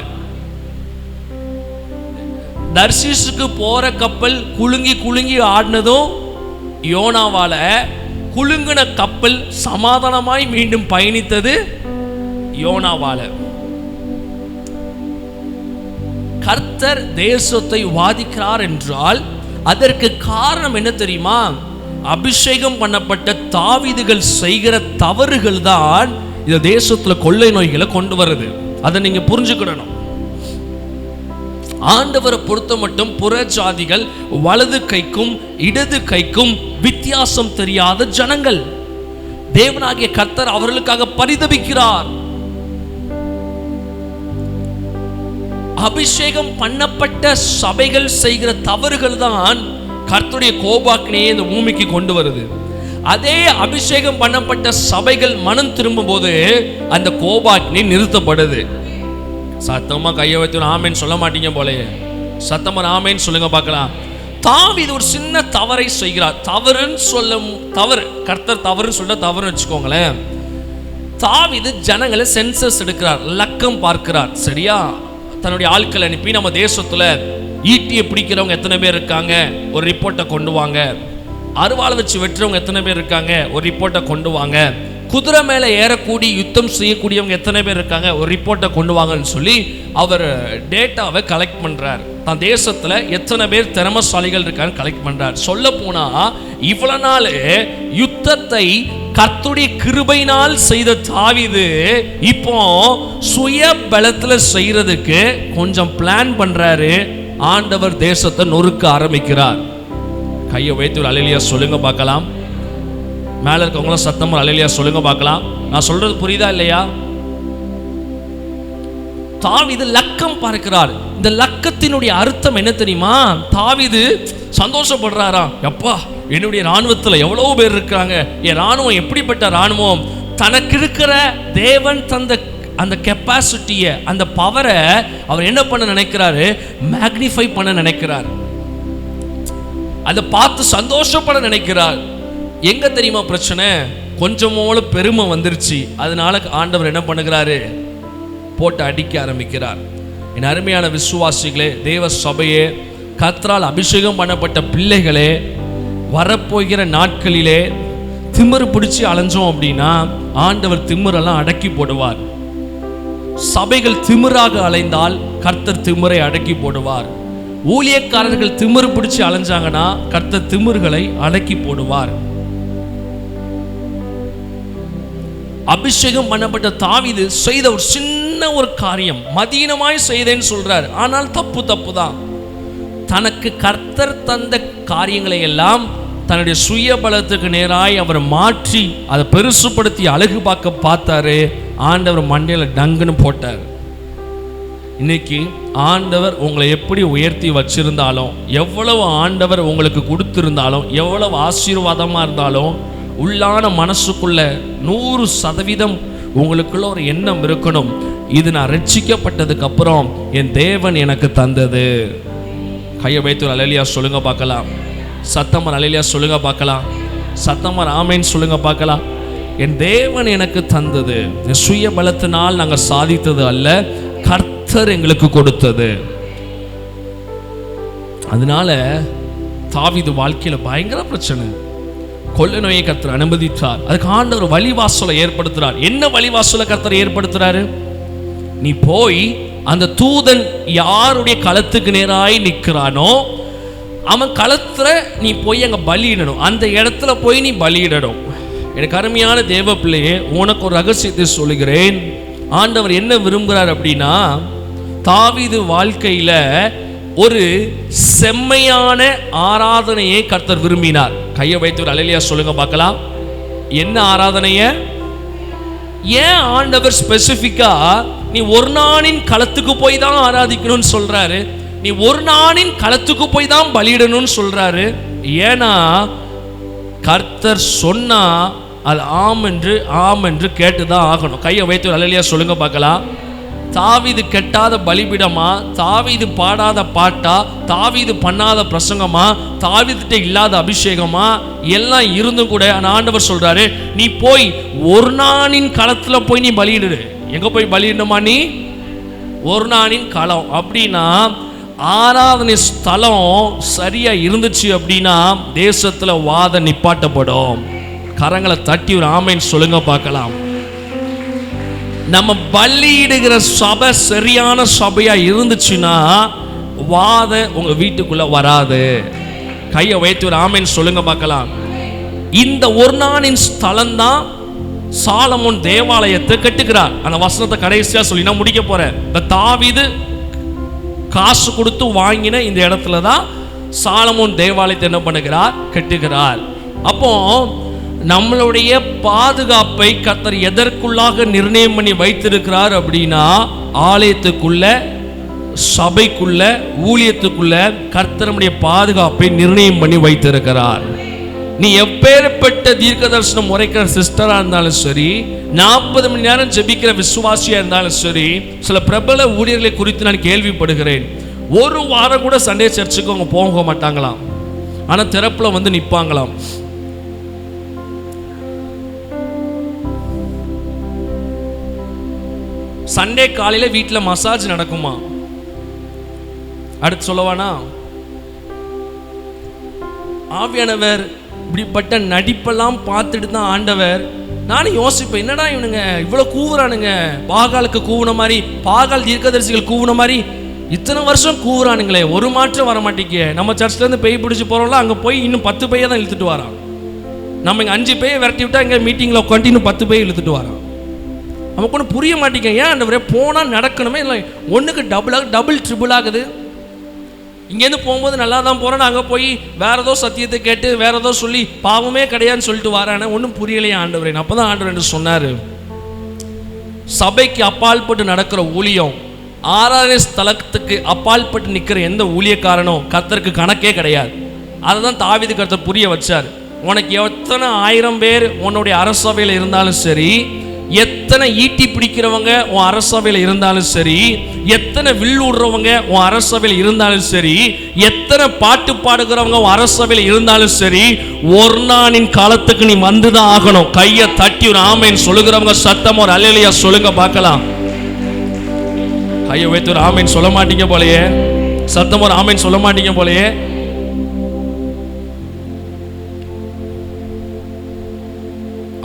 தர்ஷீஷுக்கு போற கப்பல் குலுங்கி குலுங்கி ஆடினதும் யோனாவால, குலுங்கின கப்பல் சமாதானமாய் மீண்டும் பயணித்தது யோனாவால. கர்த்தர் தேசத்தை வாதிக்கிறார் என்றால் அதற்கு காரணம் என்ன தெரியுமா? அபிஷேகம் பண்ணப்பட்ட தாவீதுகள் செய்கிற தவறுகள் தான் இந்த தேசத்துல கொள்ளை நோய்களை கொண்டு வருது. அதை நீங்க புரிஞ்சுக்கிடணும். ஆண்டவரை பொறுத்த மட்டும் புற ஜாதிகள் வலது கைக்கும் இடது கைக்கும் வித்தியாசம் தெரியாத ஜனங்கள். தேவனாகிய கர்த்தர் அவர்களுக்காக பரிதபிக்கிறார். அபிஷேகம் பண்ணப்பட்ட சபைகள் செய்கிற தவறுகள் தான் கர்த்தருடைய கோபாக்கினையை இந்த பூமிக்கு கொண்டு வருது. அதே அபிஷேகம் பண்ணப்பட்ட சபைகள் மனம் திரும்பும் போது அந்த கோபாக்கினை நிறுத்தப்படுது. சத்தமா கையை வைத்து ஆமேன்னு சொல்ல மாட்டீங்க போலயே, சத்தமா ஆமேன்னு சொல்லுங்க பார்க்கலாம். தாவீது ஒரு சின்ன தவறை செய்கிறார். தவறு கர்த்தர் தவறுன்னு சொல்ல தவறுன்னு வச்சுக்கோங்களேன். தாவீது ஜனங்களை சென்சஸ் எடுக்கிறார், லக்கம் பார்க்கிறார். சரியா? தன்னுடைய ஆட்கள் அனுப்பி நம்ம தேசத்துல ஈட்டியை பிடிக்கிறவங்க எத்தனை பேர் இருக்காங்க, ஒரு ரிப்போர்ட்டை கொண்டு வாங்க. அருவாளை வச்சு வெட்டுறவங்க எத்தனை பேர் இருக்காங்க, ஒரு ரிப்போர்ட்டை கொண்டு வாங்க. குதிரை மேல ஏறக்கூடி யுத்தம் செய்யக்கூடியவங்க எத்தனை பேர் இருக்காங்க, ஒரு ரிப்போர்ட்டை கொண்டு வாங்கன்னு சொல்லி அவர் டேட்டாவை கலெக்ட் பண்றார். தான் தேசத்துல எத்தனை பேர் திறமசாலிகள் இருக்கான்னு கலெக்ட் பண்றார். சொல்ல போனா இவ்வளவு நாள் யுத்தத்தை கர்த்தருடைய கிருபையினால் செய்த தாவீது இப்போ சுய பலத்துல செய்யறதுக்கு கொஞ்சம் பிளான் பண்றாரு. ஆண்டவர் தேசத்தை நொறுக்க ஆரம்பிக்கிறார். கையை வைத்து அல்லேலூயா சொல்லுங்க பார்க்கலாம். மேல இருக்கவங்களும் சத்தமா அல்லேலூயா சொல்லுங்க பார்க்கலாம். நான் சொல்றது புரியுதா இல்லையா? தாவீது லக்கம் பார்க்கிறார். இந்த லக்கத்தினுடைய அர்த்தம் என்ன தெரியுமா? தாவீது சந்தோஷப்படுறாரா, எப்பா என்னுடைய ராணுவத்துல எவ்வளவு பேர் இருக்காங்க, என் ராணுவம் எப்படிப்பட்ட ராணுவம். தனக்கு இருக்கிற தேவன் தந்த அந்த கெப்பாசிட்டியை, அந்த பவரை அவர் என்ன பண்ண நினைக்கிறாரு? மேக்னிஃபை பண்ண நினைக்கிறார். அதை பார்த்து சந்தோஷப்பட நினைக்கிறார். எங்க தெரியுமா பிரச்சனை? கொஞ்சமோல பெருமை வந்துருச்சு. அதனால ஆண்டவர் என்ன பண்ணுகிறாரு? போட்டு அடிக்க ஆரம்பிக்கிறார். என் அருமையான விசுவாசிகளே, தேவ சபையே, கர்த்தரால் அபிஷேகம் பண்ணப்பட்ட பிள்ளைகளே, வரப்போகிற நாட்களிலே திமிரு பிடிச்சி அலைஞ்சோம் அப்படின்னா ஆண்டவர் திமிரெல்லாம் அடக்கி போடுவார். சபைகள் திமிராக அலைந்தால் கர்த்தர் திமிரை அடக்கி போடுவார். ஊழியக்காரர்கள் திமிரு பிடிச்சி அலைஞ்சாங்கன்னா கர்த்தர் திமிர்களை அடக்கி போடுவார். அபிஷேகம் பண்ணப்பட்ட தாவீது செய்த ஒரு சின்ன ஒரு காரியம், மதீனமாய் செய்தேன்னு சொல்றார். ஆனால் தப்பு தான். தனக்கு கர்த்தர் தந்த காரியங்களை எல்லாம் தன்னுடைய சுய பலத்துக்கு நேராய் அவர் மாற்றி அதை பெருசுப்படுத்தி அழகு பார்த்தாரு. ஆண்டவர் மண்டையில டங்குன்னு போட்டார். இன்னைக்கு ஆண்டவர் உங்களை எப்படி உயர்த்தி வச்சிருந்தாலும், எவ்வளவு ஆண்டவர் உங்களுக்கு கொடுத்திருந்தாலும், எவ்வளவு ஆசீர்வாதமா இருந்தாலும், உள்ளான மனசுக்குள்ள 100% உங்களுக்குள்ள ஒரு எண்ணம் இருக்கணும், இது நான் ரட்சிக்கப்பட்டதுக்கு அப்புறம் என் தேவன் எனக்கு தந்தது. கையை வைத்து அல்லேலூயா சொல்லுங்க பார்க்கலாம். சத்தமா அல்லேலூயா சொல்லுங்க பார்க்கலாம். சத்தமா ஆமென் சொல்லுங்க பார்க்கலாம். என் தேவன் எனக்கு தந்தது, என் சுய பலத்தினால் நாங்கள் சாதித்தது அல்ல, கர்த்தர் எங்களுக்கு கொடுத்தது. அதனால தாவீது வாழ்க்கையில பயங்கர பிரச்சனை. கொள்ளை நோயை கர்த்தர் அனுமதித்தார். அதுக்கு ஆண்டவர் வழிவாசலை ஏற்படுத்துறார். என்ன வழிவாசலை கர்த்தர் ஏற்படுத்துறாரு? நீ போய் அந்த தூதன் யாருடைய களத்துக்கு நேராய் நிற்கிறானோ அவன் களத்துல நீ போய் அங்க பலியிடணும். அந்த இடத்துல போய் நீ பலியிடணும். எனக்கு அருமையான தேவ பிள்ளையே, உனக்கு ஒரு ரகசியத்தை சொல்லுகிறேன். ஆண்டவர் என்ன விரும்புகிறார் அப்படின்னா, தாவீது வாழ்க்கையில ஒரு செம்மையான ஆராதனையை கர்த்தர் விரும்பினார். கையை வைத்து ஒரு அல்லேலூயா சொல்லுங்க பார்க்கலாம். என்ன ஆராதனைய? ஏன் ஆண்டவர் ஸ்பெசிபிக்கா நீ ஒரு நாளின் களத்துக்கு போய் தான் ஆராதிக்கணும்னு சொல்றாரு, நீ ஒரு நாளின் களத்துக்கு போய் தான் பலியிடணும்னு சொல்றாரு? ஏன்னா கர்த்தர் சொன்னா அது ஆம் என்று கேட்டுதான் ஆகணும். கையை வைத்து அல்லேலூயா சொல்லுங்க பார்க்கலாம். தாவீது கெட்டாத பலிபீடமா, தாவீது பாடாத பாட்டா, தாவீது பண்ணாத பிரசங்கமா, தாவீதுட்ட இல்லாத அபிஷேகமா எல்லாம் இருந்தும் கூட ஆண்டவர் சொல்றாரு, நீ போய் ஒரு நாளின் களத்துல போய் நீ பலியிடு. எங்க போய் பலியிடணுமா? நீ ஒரு நாளின் களம். அப்படின்னா ஆராதனை ஸ்தலம் சரியா இருந்துச்சு அப்படின்னா தேசத்துல வாத நிப்பாட்டப்படும். கரங்களை தட்டி ஒரு ஆமென் சொல்லுங்க பார்க்கலாம். நம்ம பலியிடுகிற சபை சரியான சபையா இருந்துச்சுன்னா வாத உங்க வீட்டுக்குள்ள வராது. கையை வைத்து ஒரு ஆமென் சொல்லுங்க பார்க்கலாம். இந்த ஒரு நாளின் ஸ்தலம் தான் சாலமோன் தேவாலயத்தை கட்டுகிறார். அந்த வசனத்தை கடைசியா சொல்லி நான் முடிக்க போறேன். இந்த தாவீது காசு கொடுத்து வாங்கின இந்த இடத்துல தான் சாலமோன் தேவாலயத்தை என்ன பண்ணுகிறார்? கட்டுகிறார். அப்போ நம்மளுடைய பாதுகாப்பை கர்த்தர் எதற்குள்ளாக நிர்ணயம் பண்ணி வைத்திருக்கிறார் அப்படின்னா, ஆலயத்துக்குள்ள, சபைக்குள்ள, ஊழியத்துக்குள்ள கர்த்தருடைய பாதுகாப்பை நிர்ணயம் பண்ணி வைத்திருக்கிறார். நீ எப்பேற்பட்ட தீர்க்க தரிசனம் உரைக்கிற சிஸ்டரா இருந்தாலும் சரி, 40 மணி நேரம் ஜெபிக்கிற விசுவாசியா இருந்தாலும் சரி, சில பிரபல ஊழியர்களை குறித்து நான் கேள்விப்படுகிறேன். ஒரு வாரம் கூட சண்டே சர்ச்சுக்கு அவங்க போக மாட்டாங்களாம், ஆனா திறப்புல வந்து நிற்பாங்களாம். சண்டே காலையில வீட்டில் மசாஜ் நடக்குமா? அடுத்து சொல்லவானா? ஆவியானவர் இப்படிப்பட்ட நடிப்பெல்லாம் பார்த்துட்டு தான் ஆண்டவர், நானும் யோசிப்பேன், என்னடா இவனுங்க இவ்வளவு கூவுறானுங்க, பாகாலுக்கு கூவுன மாதிரி, பாகால் தீர்க்கதரிசிகள் கூவுன மாதிரி இத்தனை வருஷம் கூவுறானுங்களே, ஒரு மாற்றம் வர மாட்டேங்க. நம்ம சர்ச்ல இருந்து பேய் பிடிச்சி போறோம்ல, அங்க போய் இன்னும் 10 பேயை தான் இழுத்துட்டு வரான். நம்ம இங்க 5 பேயை விரட்டி விட்டா இங்க மீட்டிங்ல உட்காந்து இன்னும் 10 பேயை இழுத்துட்டு வரான். நமக்கு ஒன்றும் புரிய மாட்டேங்க. ஏன் ஆண்டவரே போனால் நடக்கணுமே, இல்லை ஒன்றுக்கு டபுள் ட்ரிபிள் ஆகுது. இங்கேருந்து போகும்போது நல்லா தான் போகிறேன், அங்கே போய் வேற ஏதோ சத்தியத்தை கேட்டு வேற ஏதோ சொல்லி பாவமே கிடையாதுன்னு சொல்லிட்டு வரானே, ஒன்றும் புரியலையே ஆண்டவரே. அப்போ தான் ஆண்டவர் என்று சொன்னார், சபைக்கு அப்பால்பட்டு நடக்கிற ஊழியம், ஆராதனை ஸ்தலத்துக்கு அப்பால்பட்டு நிற்கிற எந்த ஊழியக்காரனும் கர்த்தருக்கு கணக்கே கிடையாது. அதை தான் தாவீது கர்த்தர் புரிய வச்சார். உனக்கு எத்தனை 1000 பேர் உன்னுடைய அரசவையில் இருந்தாலும் சரி, எத்தனை ஈட்டி பிடிக்கிறவங்க உன் அரசவையில் இருந்தாலும் சரி, எத்தனை வில்லுடுறவங்க உன் அரசவையில் இருந்தாலும் சரி, எத்தனை பாட்டு பாடுகிறவங்க உன் அரசவையில் இருந்தாலும் சரி, ஒரு நாளின் காலத்துக்கு நீ வந்துதான் ஆகணும். கையை தட்டி ஒரு ஆமென் சொல்லுகிறவங்க சத்தம் ஒரு அல்லேலூயா சொல்லுங்க பார்க்கலாம். கையை வைத்து ஒரு ஆமேன் சொல்ல மாட்டீங்க போலயே, சத்தம் ஒரு ஆமேன் சொல்ல மாட்டீங்க போலயே.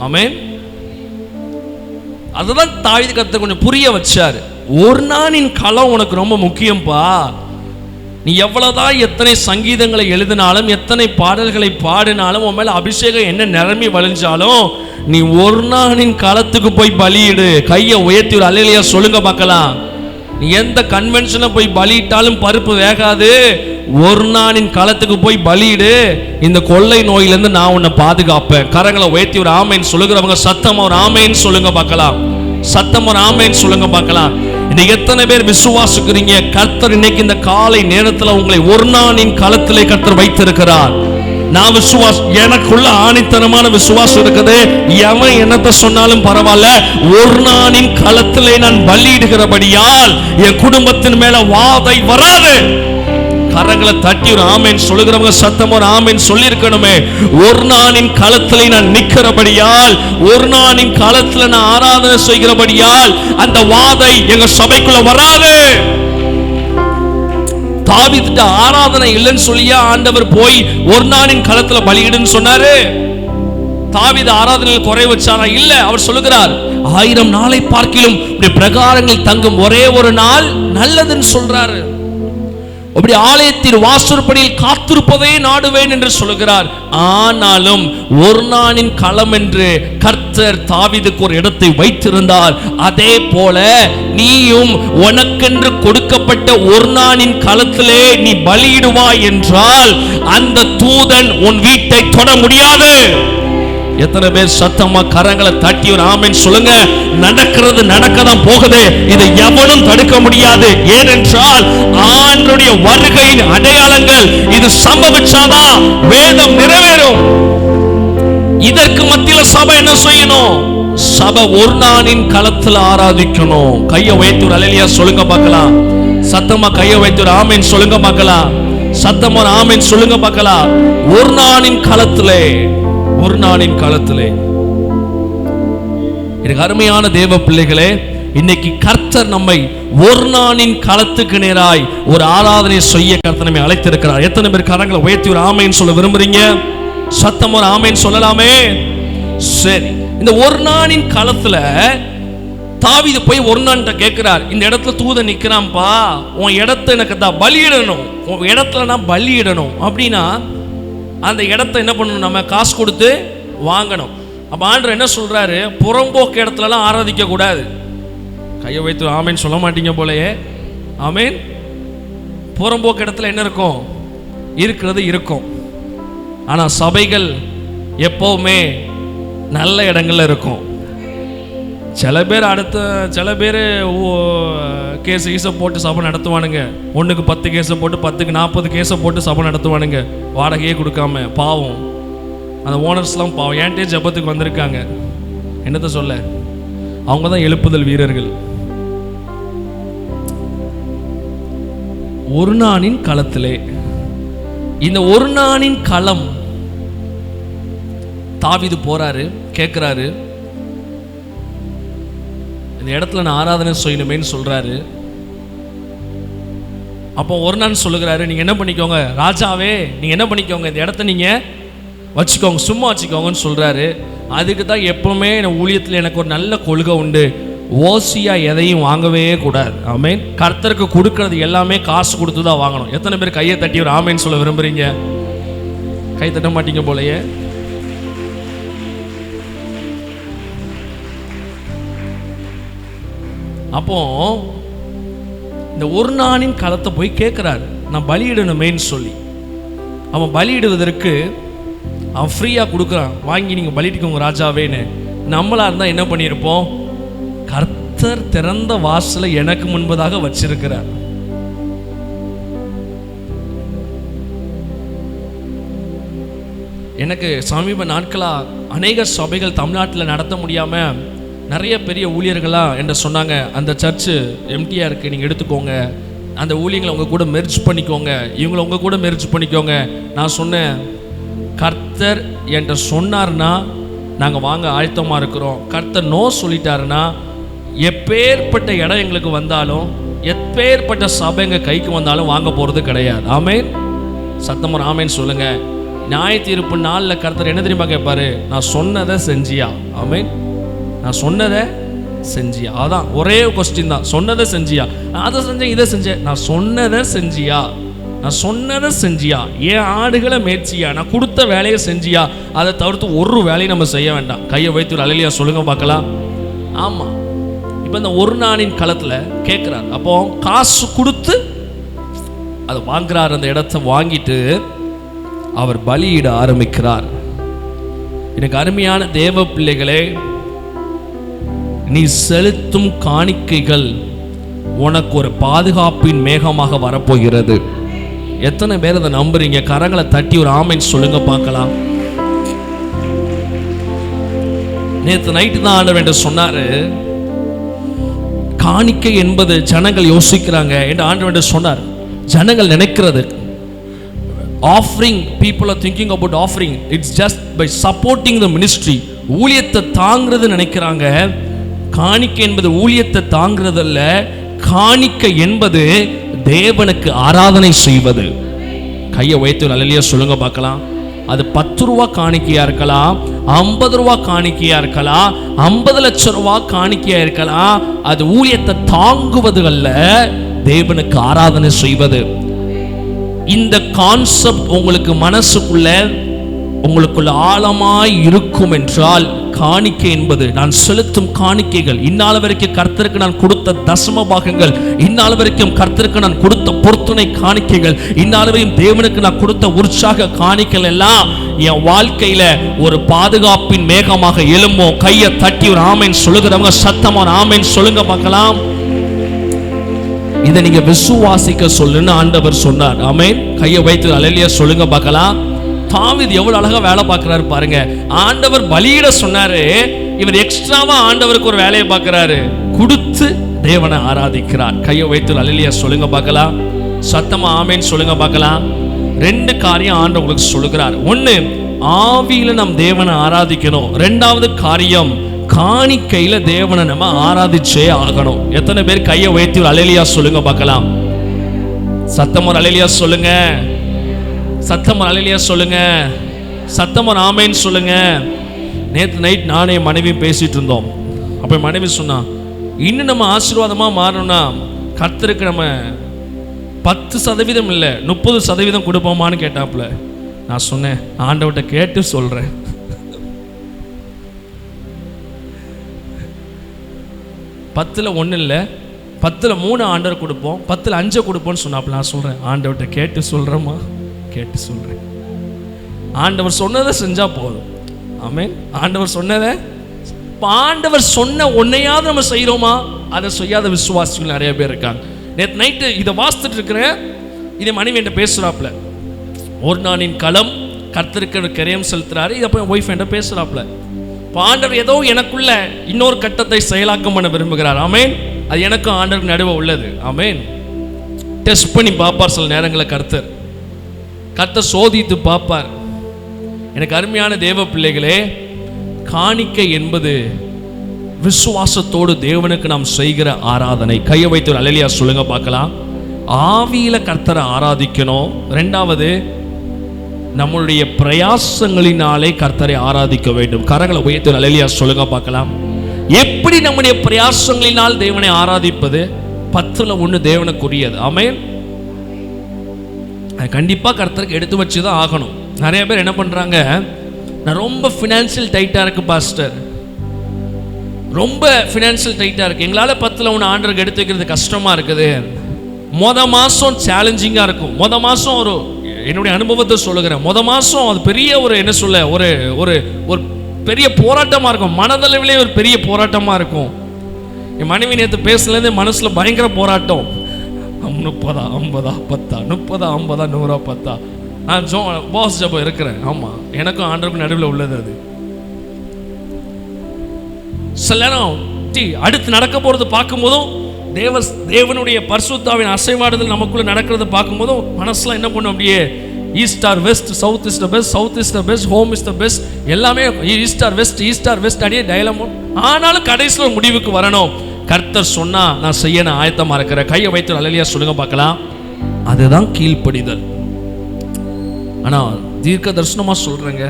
ஆமென். அதுதான் தாவீது கர்த்தர் கொஞ்சம் புரிய வச்சாரு. ஒரு நாளின் களம் உனக்கு ரொம்ப முக்கியம்பா. நீ எவ்வளவுதான் எத்தனை சங்கீதங்களை எழுதினாலும், எத்தனை பாடல்களை பாடினாலும், உன் மேல அபிஷேகம் என்ன நிரம்பி வழிஞ்சாலும், நீ ஒரு நாளின் களத்துக்கு போய் பலியிடு. கையை உயர்த்தி ஒரு அல்லேலூயா சொல்லுங்க பார்க்கலாம். நீ எந்த கன்வென்ஷனை போய் பலியிட்டாலும் பருப்பு வேகாது. ஒரு நாளின் களத்துக்கு போய் பலியிடு. இந்த கொள்ளை நோயிலிருந்து நான் உன்னை பாதுகாப்பேன். கரங்களை உயர்த்தி ஒரு ஆமேன் சொல்லுகிறவங்க சத்தம் ஒரு ஆமேன் சொல்லுங்க பார்க்கலாம். சத்தம் ஒரு ஆமேன் சொல்லுங்க பார்க்கலாம். இன்னைக்கு எத்தனை பேர் விசுவாசிக்கிறீங்க? கர்த்தர் இன்னைக்கு இந்த காலை நேரத்தில் உங்களை ஒரு நாளின் களத்திலே கர்த்தர் வைத்திருக்கிறார். நான் எனக்குள்ள ஆணித்தனமான விசுவாசம் இருக்குது. எவன் என்னத்தை சொன்னாலும் பரவாயில்ல, ஒரு நாளின் களத்திலே நான் பலியிடுகிறபடியால் என் குடும்பத்தின் மேல வாதை வராது. கரங்களை தட்டி ஒரு ஆமேன் சொல்லுகிறவங்க சத்தம் ஒரு ஆமேன் சொல்லி இருக்கணுமே. ஒரு நாளின் களத்திலே நான் நிற்கிறபடியால், ஒரு நாளின் களத்தில் நான் ஆராதனை செய்கிறபடியால் அந்த வாதை எங்க சபைக்குள்ள வராது. தாவீது ஆராதனை இல்லைன்னு சொல்லியா ஆண்டவர் போய் ஒரு நாளின் களத்துல பலியிடுன்னு சொன்னாரு? தாவீது ஆராதனையில் குறை வச்சாரா? இல்ல. அவர் சொல்லுகிறார், 1000 நாளை பார்க்கிலும் பிரகாரங்கள் தங்கும் ஒரே ஒரு நாள் நல்லதுன்னு சொல்றாரு. அப்படி ஆலயத்தின் வாசற்படியில் காத்திருப்பதே நாடுவேன் என்று சொல்லுகிறார். ஆனாலும் ஒரு நாளின் களம் என்று கர்த்தர் தாவீதுக்கு ஒரு இடத்தை வைத்திருந்தார். அதே போல நீயும் உனக்கென்று கொடுக்கப்பட்ட ஒரு நாளின் களத்திலே நீ பலியிடுவாய் என்றால் அந்த தூதன் உன் வீட்டை தொட முடியாது. எத்தனை பேர் சத்தமா கரங்களை தட்டி ஒரு ஆமென் சொல்லுங்க. நடக்கிறது நடக்கதான் போகுது. இதை எவனும் தடுக்க முடியாது. ஏனென்றால் ஆண்டவருடைய வருகையின் அடையாளங்கள் இது சம்பவிச்சாதான் வேதம் நிறைவேறும். இதற்கு மத்தியில் சபை என்ன செய்யணும்? சபை ஒரு நாளின் களத்தில் ஆராதிக்கணும். கையை வைத்து ஒரு அல்லேலூயா சொல்லுங்க பார்க்கலாம். சத்தமா கையை வைத்து ஒரு ஆமென் சொல்லுங்க பார்க்கலாம். சத்தமா ஒரு ஆமென் சொல்லுங்க பார்க்கலாம். ஒரு நாளின் களத்திலே, ஒரு நாளின் காலத்திலே. எனக்கு அருமையான தேவ பிள்ளைகளே, இன்னைக்கு கர்த்தர் நம்மை ஒரு நாளின் காலத்துக்கு நேராய் ஒரு ஆராதனை செய்ய கர்த்தர் நம்மை அழைத்திருக்கிறார். எத்தனை பேர் கரங்களை உயர்த்தி ஒரு ஆமென் சொல்ல விரும்புறீங்க? சத்தம் ஒரு ஆமென் சொல்லலாமே. சரி, இந்த ஒரு நாளின் காலத்துல தாவீது போய் ஒரு நாள்கிட்ட கேட்கிறார், இந்த இடத்துல தூதன் நிக்கிறான்பா, உன் இடத்தை எனக்கு தான் பலியிடணும், உன் இடத்துல நான் பலியிடணும் அப்படின்னா அந்த இடத்தை என்ன பண்ணணும்? நம்ம காசு கொடுத்து வாங்கணும். அப்ப ஆண்டவர் என்ன சொல்றாரு? புறம்போக்கு இடத்துலலாம் ஆராதிக்க கூடாது. கையை வைத்து ஆமேன் சொல்ல மாட்டீங்க போலயே. ஆமேன். புறம்போக்கு இடத்துல என்ன இருக்கும்? இருக்கிறது இருக்கும். ஆனா சபைகள் எப்பவுமே நல்ல இடங்கள்ல இருக்கும். சில பேர் கேஸை போட்டு சபை நடத்துவானுங்க. 1க்கு 10 கேஸை போட்டு 10க்கு 40 கேஸை போட்டு சபை நடத்துவானுங்க. வாடகையே கொடுக்காம. பாவம் அந்த ஓனர்ஸ்லாம் பாவம். ஏன்டே ஜபத்துக்கு வந்திருக்காங்க. என்னத்த சொல்ல, அவங்க தான் எழுப்புதல் வீரர்கள். ஒரு நாளின் களத்திலே, இந்த ஒரு நாளின் களம் தாவீது போறாரு, கேட்கிறாரு, இந்த இடத்துல நான் ஆராதனை செய்யணுமேன்னு சொல்றாரு. அப்போ ஒரு நாள் சொல்லுகிறாரு, நீங்க என்ன பண்ணிக்கோங்க ராஜாவே, நீங்க என்ன பண்ணிக்கோங்க, இந்த இடத்த நீங்க வச்சுக்கோங்க, சும்மா வச்சுக்கோங்கன்னு சொல்றாரு. அதுக்கு தான் எப்பவுமே ஊழியத்தில் எனக்கு ஒரு நல்ல கொள்கை உண்டு. ஓசியா எதையும் வாங்கவே கூடாது. ஆமேன். கர்த்தருக்கு கொடுக்கறது எல்லாமே காசு கொடுத்து தான் வாங்கணும். எத்தனை பேர் கையை தட்டி ஒரு ஆமேன் சொல்ல விரும்புறீங்க? கை தட்ட மாட்டீங்க போலயே. அப்போ இந்த ஒரு நாளின் களத்தை போய் கேட்கிறாரு, நான் பலியிடணுமேன்னு சொல்லி. அவன் பலியிடுவதற்கு அவன் ஃப்ரீயா கொடுக்குறான், வாங்கி நீங்க பலியிட்டுக்கோங்க ராஜாவேன்னு. நம்மளா இருந்தா என்ன பண்ணியிருப்போம்? கர்த்தர் திறந்த வாசலை எனக்கு முன்பதாக வச்சிருக்கிறார். எனக்கு சமீப நாட்களா அநேக சபைகள் தமிழ்நாட்டில் நடத்த முடியாம நிறைய பெரிய ஊழியர்களாக என்ன சொன்னாங்க, அந்த சர்ச்சு எம்டியாக இருக்குது, நீங்கள் எடுத்துக்கோங்க, அந்த ஊழியங்களை உங்கள் கூட மெர்ஜ் பண்ணிக்கோங்க, இவங்களை உங்கள் கூட மெர்ஜ் பண்ணிக்கோங்க. நான் சொன்னேன், கர்த்தர் என்கிட்ட சொன்னார்னா நாங்கள் வாங்க ஆயத்தமாக இருக்கிறோம். கர்த்தர் நோ சொல்லிட்டாருன்னா எப்பேற்பட்ட இடம் எங்களுக்கு வந்தாலும் எப்பேற்பட்ட சபை எங்க கைக்கு வந்தாலும் வாங்க போறது கிடையாது. ஆமேன். சத்தமா ஆமேன் சொல்லுங்க. நியாய தீர்ப்பு நாளில் கர்த்தர் என்ன தெரியுமா கேட்பாரு? நான் சொன்னதை செஞ்சியா? ஆமேன். நான் சொன்னதை செஞ்சியா? அதான் ஒரே கொஸ்டின் தான். சொன்னதை செஞ்சியா? நான் அதை செஞ்சேன், இதை செஞ்சேன். நான் சொன்னதை செஞ்சியா? நான் சொன்னதை செஞ்சியா? ஏன் ஆடுகளை மேய்ச்சியா? நான் கொடுத்த வேலையை செஞ்சியா? அதை தவிர்த்து ஒரு வேலையை நம்ம செய்ய வேண்டாம். கையை வைத்து அல்லேலூயா சொல்லுங்க பார்க்கலாம். ஆமாம். இப்போ இந்த ஒரு நாளின் களத்தில் கேட்குறார். அப்போ காசு கொடுத்து அதை வாங்குறார். அந்த இடத்த வாங்கிட்டு அவர் பலியிட ஆரம்பிக்கிறார். எனக்கு அருமையான தேவ பிள்ளைகளே, நீ செலுத்தும் காணிக்கைகள் உனக்கு ஒரு பாதுகாப்பின் மேகமாக வரப்போகிறது. எத்தனை பேர் அதை நம்புறீங்க? கரங்களை தட்டி ஒரு ஆமென் சொல்லுங்க பார்க்கலாம். நேற்று நைட்டு தான் ஆண்டவர் என்று சொன்னாரு, காணிக்கை என்பது ஜனங்கள் யோசிக்கிறாங்க என்று ஆண்டவர் சொன்னார். ஜனங்கள் நினைக்கிறது offering, people are thinking about offering, it's just by supporting the ministry. ஊழியத்தை தாங்கிறது நினைக்கிறாங்க. காணிக்கை என்பது ஊழியத்தை தாங்கிறது அல்ல. காணிக்கை என்பது தேவனுக்கு ஆராதனை செய்வது. கையை வைத்து அல்லேலூயா சொல்லுங்க பார்க்கலாம். அது 10 ரூபா காணிக்கையா இருக்கலாம், 50 ரூபா காணிக்கையா இருக்கலாம், 50 லட்சம் ரூபா காணிக்கையா இருக்கலாம். அது ஊழியத்தை தாங்குவது அல்ல, தேவனுக்கு ஆராதனை செய்வது. இந்த கான்செப்ட் உங்களுக்கு மனசுக்குள்ள உங்களுக்குள்ள ஆழமாய் இருக்கும் என்றால், காணிக்கை என்பது நான் செலுத்தும் காணிக்கைகள், இந்நாள் வரைக்கும் கர்த்தருக்கு நான் கொடுத்த தசம பாகங்கள், இந்நாள் வரைக்கும் கர்த்தருக்கு நான் கொடுத்த பொருத்துணை காணிக்கைகள், இந்நாள் வரையும் தேவனுக்கு நான் கொடுத்த உற்சாக காணிக்கைகள் எல்லாம் என் வாழ்க்கையில ஒரு பாதுகாப்பின் மேகமாக எழும்பும். கையை தட்டி ஒரு ஆமென் சொல்லுகிறவங்க சத்தமா ஆமென் சொல்லுங்க பார்க்கலாம். இதை நீங்க விசுவாசிக்க சொல்லுன்னு ஆண்டவர் சொன்னார். ஆமென். கையை வைத்து அல்லேலூயா சொல்லுங்க பார்க்கலாம். தாவீது எவ்வளவு அழகா வேலை பார்க்கிறாரு பாருங்க. ஆண்டவர் பலியிட சொன்னாரு, இவர் எக்ஸ்ட்ராவா ஆண்டவருக்கு ஒரு வேலையை பார்க்கிறாரு, கொடுத்து தேவனை ஆராதிக்கிறார். கையை வைத்து அல்லேலூயா சொல்லுங்க பார்க்கலாம். சத்தமா ஆமென் சொல்லுங்க பார்க்கலாம். 2 காரியம் ஆண்டவருக்கு சொல்லுகிறார். 1, ஆவியில நம் தேவனை ஆராதிக்கணும். 2வது காரியம், காணிக்கையில தேவனை நம்ம ஆராதிச்சே ஆகணும். எத்தனை பேர் கையை வைத்து அல்லேலூயா சொல்லுங்க பார்க்கலாம். சத்தமா அல்லேலூயா சொல்லுங்க. சத்தமா அல்லேலூயா சொல்லுங்க. சத்தமா ஆமென் சொல்லுங்க. நேற்று நைட் நானே மனைவி பேசிட்டு இருந்தோம். அப்ப மனைவி சொன்னா, இன்னும் நம்ம ஆசீர்வாதமா மாறணும்னா கர்த்தருக்கு நம்ம 10% இல்லை 30% கொடுப்போமான்னு கேட்டாப்புல. நான் சொன்னேன், ஆண்டவர்கிட்ட கேட்டு சொல்றேன். 10ல் 1 இல்லை, 10ல் 3 ஆண்டவர் கொடுப்போம், 10ல் 5 கொடுப்போம்னு சொன்னாப்புல. நான் சொல்றேன், ஆண்டவர்கிட்ட கேட்டு சொல்றேம்மா, கேட்டு சொல்றேன். ஆண்டவர் சொன்னதை செஞ்சா போதும். ஆமென். ஆண்டவர் சொன்னதை, ஆண்டவர் சொன்ன ஒன்னையாவது நம்ம செய்யறோமா? அதை செய்யாத விசுவாசிகள் நிறைய பேர் இருக்காங்க. நேற்று நைட்டு இதை வாசித்துட்டு இருக்கிறேன். இதை மனைவி என்கிட்ட பேசுறாப்புல. ஒரு நாளின் களம், கர்த்தருக்கு கரியம் செலுத்துறாரு. இதை போய் ஒய்ஃப் என்கிட்ட பேசுறாப்புல. ஆண்டவர் ஏதோ எனக்குள்ள இன்னொரு கட்டத்தை செயலாக்கம் பண்ண விரும்புகிறார். ஆமென். அது எனக்கும் ஆண்டவருக்கு நடுவே உள்ளது. ஆமென். டெஸ்ட் பண்ணி பார்ப்பார் சில நேரங்களில் கர்த்தர் சோதித்து பார்ப்பார். எனக்கு அருமையான தேவ பிள்ளைகளே, காணிக்கை என்பது விசுவாசத்தோடு தேவனுக்கு நாம் செய்கிற ஆராதனை. கையை வைத்து ஒரு அல்லேலூயா சொல்லுங்க பார்க்கலாம். ஆவியில கர்த்தரை ஆராதிக்கணும். 2வது, நம்மளுடைய பிரயாசங்களினாலே கர்த்தரை ஆராதிக்க வேண்டும். கரங்களை உயர்த்தி ஒரு அல்லேலூயா சொல்லுங்க பார்க்கலாம். எப்படி நம்முடைய பிரயாசங்களினால் தேவனை ஆராதிப்பது? 10ல் 1 தேவனுக்குரியது. ஆமென். கண்டிப்பா கர்த்தருக்கு எடுத்து வச்சு தான் ஆகணும். நிறைய பேர் என்ன பண்றாங்க, நான் ரொம்ப ஃபினான்ஷியல் டைட்டா இருக்கு பாஸ்டர், ரொம்ப ஃபினான்ஷியல் டைட்டா இருக்கு, எங்களால 10ல் 1 ஆண்டவருக்கு எடுத்து வைக்கிறது கஷ்டமா இருக்குது. மாசம் சேலஞ்சிங்கா இருக்கும். மாசம் ஒரு என்னுடைய அனுபவத்தை சொல்லுகிறேன். மாசம் அது பெரிய ஒரு என்ன சொல்ல ஒரு ஒரு ஒரு பெரிய போராட்டமா இருக்கும். மனதளவிலே ஒரு பெரிய போராட்டமா இருக்கும். என் மனைவி நேற்று பேசலேருந்து மனசுல பயங்கர போராட்டம். 30 50 10 30 50 100 10. நான் பாஸ் ஜபம் இருக்கிறேன். ஆமா, எனக்கும் ஆண்டவருக்கும் நடுவில் உள்ளது அது. சில நேரம் அடுத்து நடக்க போறது பார்க்கும்போதும், தேவனுடைய பரிசுத்தாவின் அசைவாடுதல் நமக்குள்ள நடக்கிறது பார்க்கும்போதும் மனசுல என்ன பண்ணும், அப்படியே east or west, south is the best, south is the best, home is the best, எல்லாமே east or west, east or west, அடியே டயலமோ. ஆனாலும் கடைசியில் முடிவுக்கு வரணும். கர்த்தர் சொன்னா நான் செய்ய நான் ஆயத்தமா இருக்கிறேன். கையை வைத்து அல்லேலூயா சொல்லுங்க பார்க்கலாம். அதுதான் கீழ்ப்படிதல். ஆனா தீர்க்க தரிசனமா சொல்றேங்க,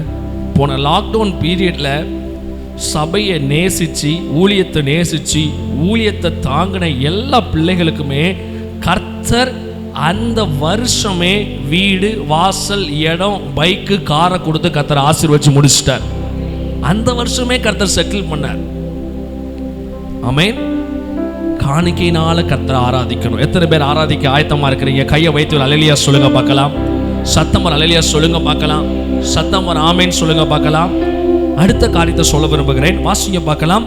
போன லாக்டவுன் பீரியட்ல சபையை நேசிச்சு ஊழியத்தை நேசிச்சு ஊழியத்தை தாங்கின எல்லா பிள்ளைகளுக்குமே கர்த்தர் அந்த வருஷமே வீடு வாசல் இடம் பைக்கு காரை கொடுத்து கர்த்தர் ஆசீர்வதிச்சு முடிச்சிட்டார். அந்த வருஷமே கர்த்தர் செட்டில் பண்ணார். ஆமென். காணிக்கையினால கர்த்தரை ஆராதிக்கணும். எத்தனை பேர் ஆராதிக்க ஆயத்தமா இருக்கிறீங்க? கையை வைத்து அல்லேலூயா சொல்லுங்க பார்க்கலாம். சத்தமர் அல்லேலூயா சொல்லுங்க பார்க்கலாம். சத்தமர் ஆமென் சொல்லுங்க பார்க்கலாம். அடுத்த காரியத்தை சொல்ல விரும்புகிறேன். வாசிங்க பார்க்கலாம்.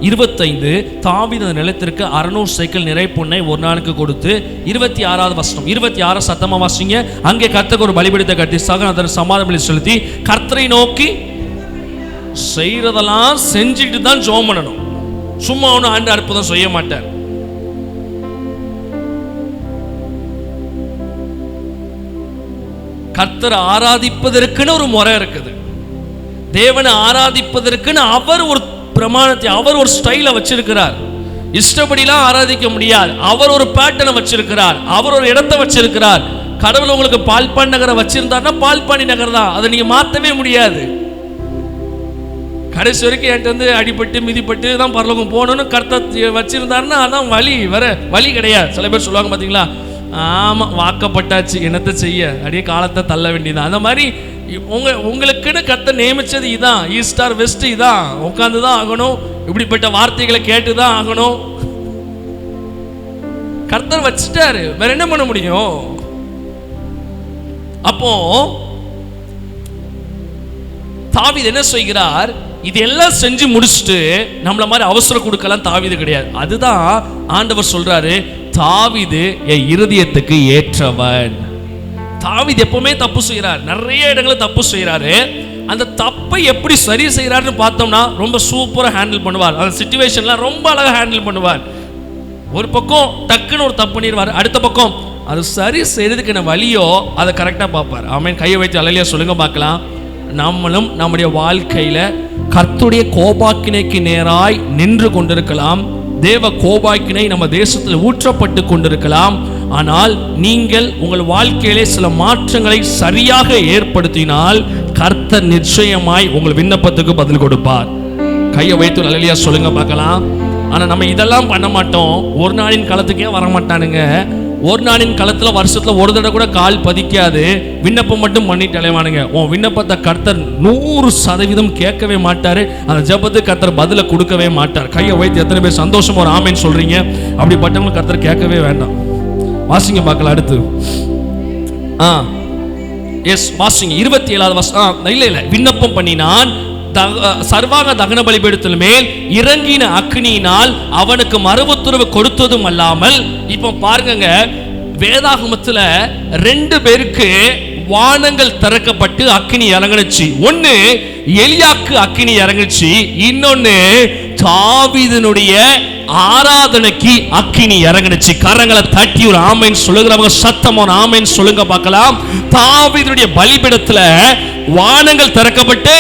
25 தாவீது அந்த நிலத்திற்கு 600 சேக்கல் நிறை பொன்னை ஒரு நாளுக்கு கொடுத்து 26வது வசனம் 26 சத்தமா வாசிங்க. அங்கே கர்த்தருக்கு ஒரு பலிபீடத்தை கட்டி சகல சமாதான பலி செலுத்தி கர்த்தரை நோக்கி செய்யறதெல்லாம் செஞ்சுட்டு தான் ஜெபம் பண்ணணும். சும்மா ஒன்றும் ஆண்டு அற்புதம் செய்ய மாட்டார். கர்த்தரை ஆராதிப்பதற்குன்னு ஒரு முறை இருக்குது. தேவனை ஆராதிப்பதற்குன்னு அவர் ஒரு பிரமாணத்தை, அவர் ஒரு ஸ்டைலை வச்சிருக்கிறார். இஷ்டப்படிலாம் ஆராதிக்க முடியாது. அவர் ஒரு பேட்டர்னை வச்சிருக்கிறார். அவர் ஒரு இடத்தை வச்சிருக்கிறார். கடவுள் உங்களுக்கு பால்பாண்டி நகரை வச்சிருந்தாருன்னா பால்பாண்டி நகர் தான். அதை நீங்க மாற்றவே முடியாது. கடைசி வரைக்கும் என்கிட்ட வந்து அடிபட்டு மிதிப்பட்டு தான் பரலோகம் போகணும்னு கர்த்தர் வச்சிருந்தாருன்னா அதான் வழி, வேற வழி கிடையாது. சில பேர் சொல்லுவாங்க பார்த்தீங்களா, ஆமாம் வாக்கப்பட்டாச்சு என்னத்தை செய்ய, அப்படியே காலத்தை தள்ள வேண்டியதான். அந்த மாதிரி உங்களுக்குன்னு கர்த்தர் நியமிச்சது இதான், ஈஸ்ட் ஆர் வெஸ்ட் இதான், உட்காந்து தான் ஆகணும், இப்படிப்பட்ட வார்த்தைகளை கேட்டு தான் ஆகணும். கர்த்தர் வச்சுட்டாரு, வேற என்ன பண்ண முடியும்? அப்போ தாவீது என்ன செய்கிறார்? இதெல்லாம் செஞ்சு முடிச்சுட்டு நம்மள மாதிரி அவசரம் கொடுக்கலாம் தாவீது கிடையாது. அதுதான் ஆண்டவர் சொல்றாரு, தாவீது என் இருதயத்துக்கு ஏற்றவன். தாவீது எப்பவுமே தப்பு செய்யறார், நிறைய இடங்களில் தப்பு செய்யறாரு. அந்த தப்பை எப்படி சரி செய்யறாருன்னு பார்த்தோம்னா ரொம்ப சூப்பரா ஹேண்டில் பண்ணுவார். அந்த சிச்சுவேஷன்லாம் ரொம்ப அழகா ஹேண்டில் பண்ணுவார். ஒரு பக்கம் டக்குன்னு ஒரு தப்பு பண்ணிடுவார், அடுத்த பக்கம் அது சரி செய்யறதுக்கு என்ன வழியோ அதை கரெக்டாக பார்ப்பார். ஆமென். கையை வைத்து அல்லேலூயா சொல்லுங்க பார்க்கலாம். நம்மளும் நம்முடைய வாழ்க்கையில கர்த்தருடைய கோபாக்கினைக்கு நேராய் நின்று கொண்டிருக்கலாம். தேவ கோபாக்கினை நம்ம தேசத்தில் ஊற்றப்பட்டு கொண்டிருக்கலாம். ஆனால் நீங்கள் உங்கள் வாழ்க்கையிலே சில மாற்றங்களை சரியாக ஏற்படுத்தினால் கர்த்தர் நிச்சயமாய் உங்கள் விண்ணப்பத்துக்கு பதில் கொடுப்பார். கையை வைத்து அல்லேலூயா சொல்லுங்க பார்க்கலாம். ஆனா நம்ம இதெல்லாம் பண்ண மாட்டோம். ஒரு நாளின் காலத்துக்கே வரமாட்டானுங்க. ஒரு நாளின் காலத்துல வருஷத்துல ஒரு தடவை கூட கால் பதிக்காது, விண்ணப்பம் மட்டும் பண்ணிட்டு அலைவானுங்க. உன் விண்ணப்பத்தை கர்த்தர் 100% கேட்கவே மாட்டாரு. அந்த ஜெபத்துக்கு கர்த்தர் பதில கொடுக்கவே மாட்டார். கையை வைத்து எத்தனை பேர் சந்தோஷமா ஒரு ஆமென் சொல்றீங்க? அப்படிப்பட்டவங்க கர்த்தர் கேட்கவே வேண்டாம். வாசிங்க பார்க்கலாம். அடுத்து வாசிங்க 27வது வசனம். இல்ல விண்ணப்பம் பண்ணினான், சர்வாங்க தகன பலிபீடத்தின் மேல் இறங்கின அக்னியினால் அவனுக்கு மறுபுத்துறவு கொடுத்ததும் அல்லாமல். இப்போ பாருங்க, வேதாகமத்துல 2 பேருக்கு வானங்கள் திறக்கப்பட்டு அக்னி இறங்குச்சு. ஒன்னு எலியாக்கு அக்னி இறங்குச்சு, இன்னொன்னு தாவீதினுடைய ஆராதனைக்கு அக்கினி இறங்குச்சு. கரங்களை தட்டி ஒரு ஆமென் சொல்லுகிறவங்க சத்தமா ஒரு ஆமென் சொல்லுங்க பார்க்கலாம். தாவீதுடைய பலிபீடத்துல வானங்கள் திறக்கப்பட்டு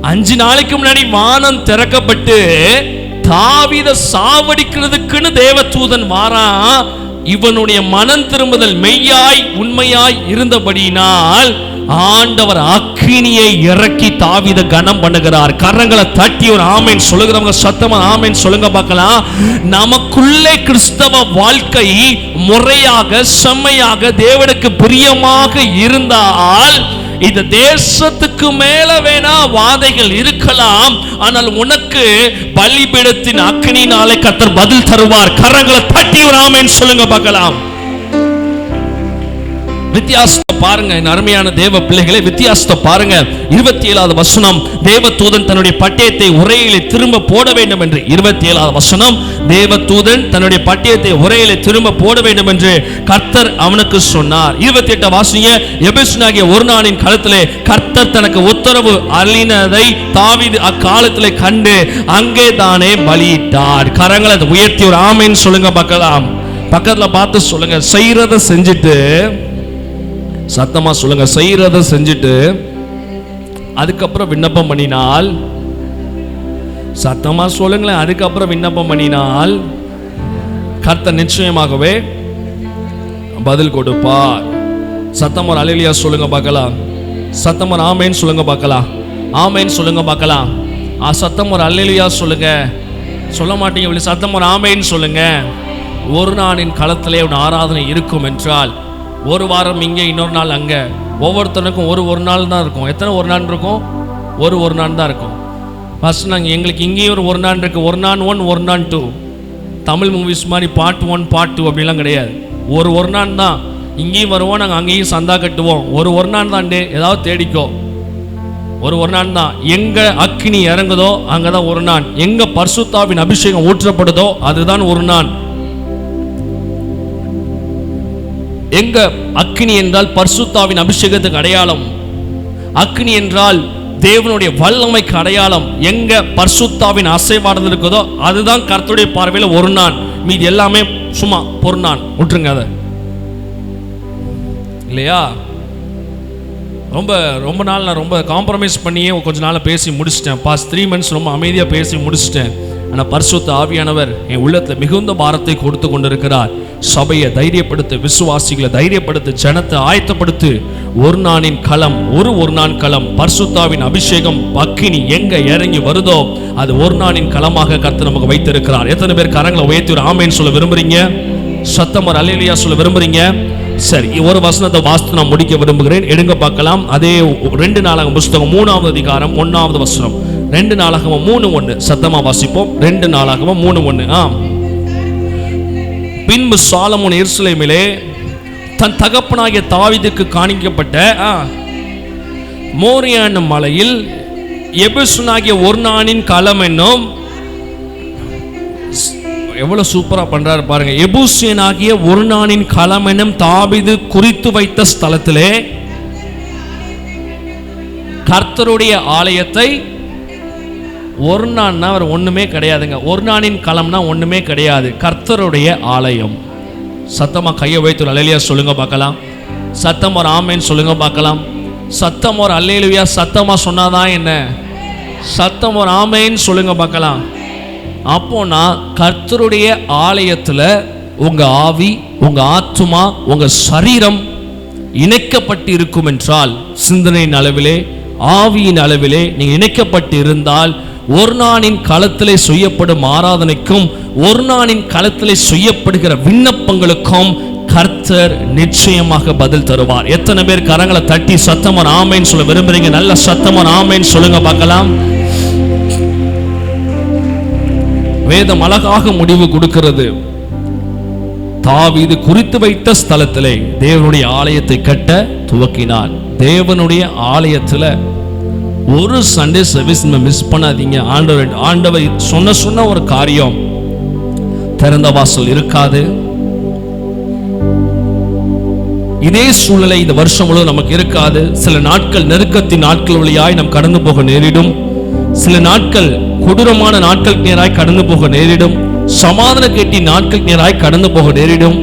5 நாளைக்கு முன்னாடி வானம் திறக்கப்பட்டு தாவீதை சாவடிக்கிறதுக்குன்னு தேவதூதன் வாரான். இவனுடைய மனம் திரும்புதல் மெய்யாய் உண்மையாய் இருந்தபடியினால் ஆண்டவர் அக்கினியை இறக்கி தாவீதை கனம் பண்ணுகிறார். கரங்களை தட்டி ஒரு ஆமென் சொல்லுகிறவங்க சத்தமா ஆமென் சொல்லுங்க பார்க்கலாம். நமக்குள்ளே கிறிஸ்தவ வாழ்க்கை முறையாக செம்மையாக தேவனுக்கு பிரியமாக இருந்தால் இந்த தேசத்துக்கு மேல வேணா வாதைகள் இருக்கலாம், ஆனால் உனக்கு பலிபீடத்தின் அக்கினியினாலே கர்த்தர் பதில் தருவார். கரங்களை தட்டி ஒரு ஆமென் சொல்லுங்க பார்க்கலாம். வித்தியாசத்தை பாருங்க என் அருமையான தேவ பிள்ளைகளை, வித்தியாசத்தை பாருங்க. 27வது வசனம், தேவதூதன் தன்னுடைய பட்டயத்தை உரையிலே திரும்ப போட வேண்டும் என்று. 27வது வசனம், தேவதூதன் தன்னுடைய பட்டயத்தை உரையிலே திரும்ப போட வேண்டும் என்று கர்த்தர் அவனுக்கு சொன்னார். 28 வாசிங்க. எபேசியனாகிய ஒரு நாளின் காலத்திலே கர்த்தர் தனக்கு உத்தரவு அளினதை தாவீது அக்காலத்திலே கண்டு அங்கே தானே பலியிட்டார். கரங்களை உயர்த்தி ஒரு ஆமென் சொல்லுங்க பார்க்கலாம். பக்கத்துல பார்த்து சொல்லுங்க, செய்யறத செஞ்சுட்டு சத்தமா சொல்லுங்க, செய்யறத செஞ்சுட்டு அதுக்கப்புறம் விண்ணப்பம் பண்ணினால் சத்தமா சொல்லுங்களேன். அதுக்கப்புறம் விண்ணப்பம் பண்ணினால் கர்த்தர் நிச்சயமாகவே பதில் கொடுப்பார். சத்தம் ஒரு அல்லேலூயா சொல்லுங்க பார்க்கலாம். சத்தம் ஒரு ஆமென் சொல்லுங்க பார்க்கலாம். ஆமென் சொல்லுங்க பார்க்கலாம். சத்தம் ஒரு அல்லேலூயா சொல்லுங்க. சொல்ல மாட்டீங்க. சத்தம் ஒரு ஆமென் சொல்லுங்க. ஒரு நாளின் களத்திலே ஒரு ஆராதனை இருக்கும் என்றால் ஒரு வாரம் இங்கே, இன்னொரு நாள் அங்கே. ஒவ்வொருத்தனுக்கும் ஒரு நாள் தான் இருக்கும். எத்தனை ஒரு நாள் இருக்கும்? ஒரு நாள் தான் இருக்கும். ஃபர்ஸ்ட் நாங்கள் எங்களுக்கு இங்கேயும் ஒரு நாள் இருக்குது. ஒரு நாள் 1, ஒரு நாள் 2. தமிழ் மூவிஸ் மாதிரி பார்ட் 1 பார்ட் 2 அப்படிலாம் கிடையாது. ஒரு நாள் தான். இங்கேயும் வருவோம், நாங்கள் அங்கேயும் சந்தா கட்டுவோம். ஒரு நாள் தான். ஏதாவது தேடிக்கோ. ஒரு நாள் தான். எங்க அக்கினி இறங்குதோ அங்கதான் ஒரு நாள். எங்க பரிசுத்தாவின் அபிஷேகம் ஊற்றப்படுதோ அதுதான் ஒரு நாள். எங்க அக்கினி என்றால் பரிசுத்தாவின் அபிஷேகத்துக்கு அடையாளம். அக்கினி என்றால் தேவனுடைய வல்லமைக்கு அடையாளம். எங்க பரிசுத்தாவின் அசைவாடுதல் இருக்குதோ அதுதான் கர்த்தருடைய பார்வையில் ஒரு நாள். மீது எல்லாமே சும்மா ஒரு நாள். விட்டுருங்க அதை. இல்லையா? ரொம்ப நாள் நான் ரொம்ப காம்ப்ரமைஸ் பண்ணியே கொஞ்ச நாள் பேசி முடிச்சிட்டேன். பாஸ்ட் 3 months ரொம்ப அமைதியாக பேசி முடிச்சிட்டேன். ஆனால் பரிசுத்த ஆவியானவர் என் உள்ளத்தில் மிகுந்த பாரத்தை கொடுத்து கொண்டிருக்கிறார். சபையை தைரியப்படுத்து, விசுவாசிகளை தைரியப்படுத்து, ஜனத்தை ஆயத்தப்படுத்து. ஒரு நாளின் களம், ஒரு நாள் களம். பரிசுத்தாவின் அபிஷேகம் அக்கினி எங்க இறங்கி வருதோ அது ஒரு நாளின் களமாக கர்த்தர் நமக்கு வைத்திருக்கிறார். எத்தனை பேர் கரங்களை உயர்த்தி ஒரு ஆமென் சொல்ல விரும்புறீங்க? சத்தம் ஒரு அல்லேலூயா சொல்ல விரும்புறீங்க? சரி, ஒரு வசனத்தை வாசித்து நான் முடிக்க விரும்புகிறேன். எடுங்க பார்க்கலாம். அதே 2 நாளாகமம் புஸ்தகம் 3ஆம் அதிகாரம் 1ஆவது வசனம். 2 நாளாகமம் 3:1. சத்தமா வாசிப்போம். 2 நாளாகமம் 3:1. பின்பு சாலமோன் எருசலேமிலே தன் தகப்பனாகிய தாவீதுக்கு காணிக்கப்பட்ட மோரியா என்னும் மலையில் எபூசியனாகிய ஒரு நாளின் களம் என்னும், எவ்வளவு சூப்பரா பண்றாரு பாருங்க. எபூசியனாகிய ஒரு நாளின் களம் என்னும் தாவீது குறித்து வைத்த ஸ்தலத்திலே கர்த்தருடைய ஆலயத்தை, ஒரு நாள்னா அவர் ஒண்ணுமே கிடையாதுங்க. ஒரு நாளின் களம்னா ஒண்ணுமே கிடையாது. கர்த்தருடைய ஆலயம். சத்தமா கையை வைத்து அல்லேலூயா சொல்லுங்க பார்க்கலாம். சத்தம் ஒரு ஆமென் சொல்லுங்க பார்க்கலாம். சத்தம் ஒரு அல்லேலூயா சத்தமா சொன்னாதான் என்ன? சத்தம் ஒரு ஆமென் சொல்லுங்க பார்க்கலாம். அப்போனா கர்த்தருடைய ஆலயத்துல உங்க ஆவி, உங்க ஆத்துமா, உங்க சரீரம் இணைக்கப்பட்டு இருக்கும் என்றால், சிந்தனையின் அளவிலே ஆவியின் அளவிலே நீங்க இணைக்கப்பட்டு இருந்தால், ஒரு நாளின் களத்திலே செய்யப்படும் ஆராதனைக்கும் ஒரு நாளின் களத்திலே செய்யப்படுகிற விண்ணப்பங்களுக்கும் கர்த்தர் நிச்சயமாக பதில் தருவார். எத்தனை பேர் கரங்களை தட்டி சத்தமா ஆமென் சொல்ல விரும்புறீங்க? நல்ல சத்தமா ஆமென் சொல்லுங்க பார்க்கலாம். வேதம் அழகாக முடிவு கொடுக்கிறது. தாவீது குறித்து வைத்த ஸ்தலத்திலே தேவனுடைய ஆலயத்தை கட்ட துவக்கினார். தேவனுடைய ஆலயத்தில் ஒரு சண்டே சர்வீஸ் மிஸ் பண்ணாதீங்க. ஆண்டவர் சொன்ன ஒரு காரியம், திறந்த வாசல் இருக்காது. இதே சூழ்நிலை இந்த வருஷம் முழுவதும் நமக்கு இருக்காது. சில நாட்கள் நெருக்கத்தின் நாட்கள் வழியாய் நாம் கடந்து போக நேரிடும். சில நாட்கள் கொடூரமான நாட்கள் நேராய் கடந்து போக நேரிடும். சமாதான கேட்டி நாட்கள் நேராய் கடந்து போக நேரிடும்.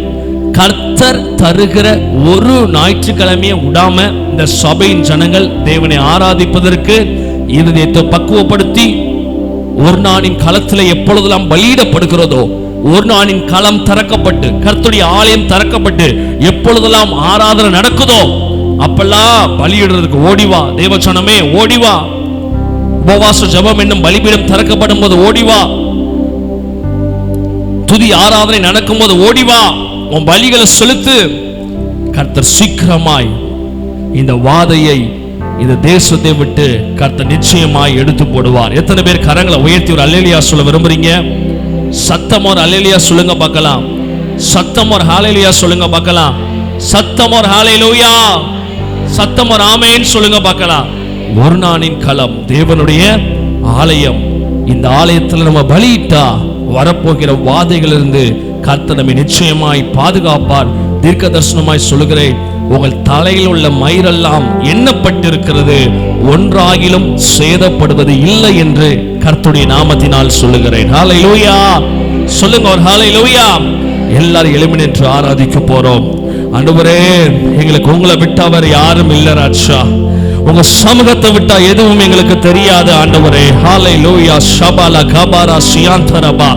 கர்த்தர் தருகிற ஒரு ஞாயிற்றுக்கிழமையை விடாம இந்த சபையின் ஜனங்கள் தேவனை ஆராதிப்பதற்கு இருதயத்தை பக்குவப்படுத்தி, ஒரு நாளின் களத்தில் எப்பொழுதெல்லாம் பலியிடப்படுகிறதோ, ஒரு நாளின் களம் திறக்கப்பட்டு, கர்த்தருடைய ஆலயம் திறக்கப்பட்டு எப்பொழுதெல்லாம் ஆராதனை நடக்குதோ அப்பெல்லாம் பலியிடுறதுக்கு ஓடிவா. தேவச்சனமே ஓடிவா. உபவாச ஜெபம் என்னும் பலிபீடம் திறக்கப்படும் போது ஓடிவா. துதி ஆராதனை நடக்கும் போது ஓடிவா. உன் பலிகளை செலுத்து. கர்த்தர் சீக்கிரமாய் இந்த வாதையை, இந்த தேசத்தை விட்டு கர்த்தர் நிச்சயமாய் எடுத்து போடுவார். எத்தனை பேர் கரங்களை உயர்த்தி ஒரு அல்லேலூயா சொல்ல விரும்புறீங்க? சத்தம் ஒரு அல்லேலூயா சொல்லுங்க பார்க்கலாம். சத்தம் ஒரு ஹல்லேலூயா சொல்லுங்க பார்க்கலாம். சத்தம் ஒரு ஹல்லேலூயா, சத்தம் ஒரு ஆமென் சொல்லுங்க பார்க்கலாம். ஒரு நாளின் களம் தேவனுடைய ஆலயம். இந்த ஆலயத்தில் நம்ம பலியிட்டா வரப்போகிற வாதைகளிலிருந்து கர்த்தர் நம்மை நிச்சயமாய் பாதுகாப்பார். தீர்க்க தரிசனமாய் சொல்லுகிறேன், உங்கள் தலையில் உள்ள மயிரெல்லாம் எண்ணப்பட்டிருக்கிறது, ஒன்றாகிலும் சேதப்படுவது இல்லை என்று கர்த்தருடைய நாமத்தினால் சொல்லுகிறேன். ஹல்லேலூயா சொல்லுங்க ஒரு ஹல்லேலூயா. எல்லாரும் எழும்பி நின்று ஆராதிக்க போறோம். ஆண்டவரே, எங்களுக்கு உங்களை விட்டு அவர் யாரும் இல்லை ராஜா. உங்க சமூகத்தை விட்டா எதுவும் எங்களுக்கு தெரியாது ஆண்டவரே. ஹalleluya ஷபாலா கபாரா சியாந்தரபா.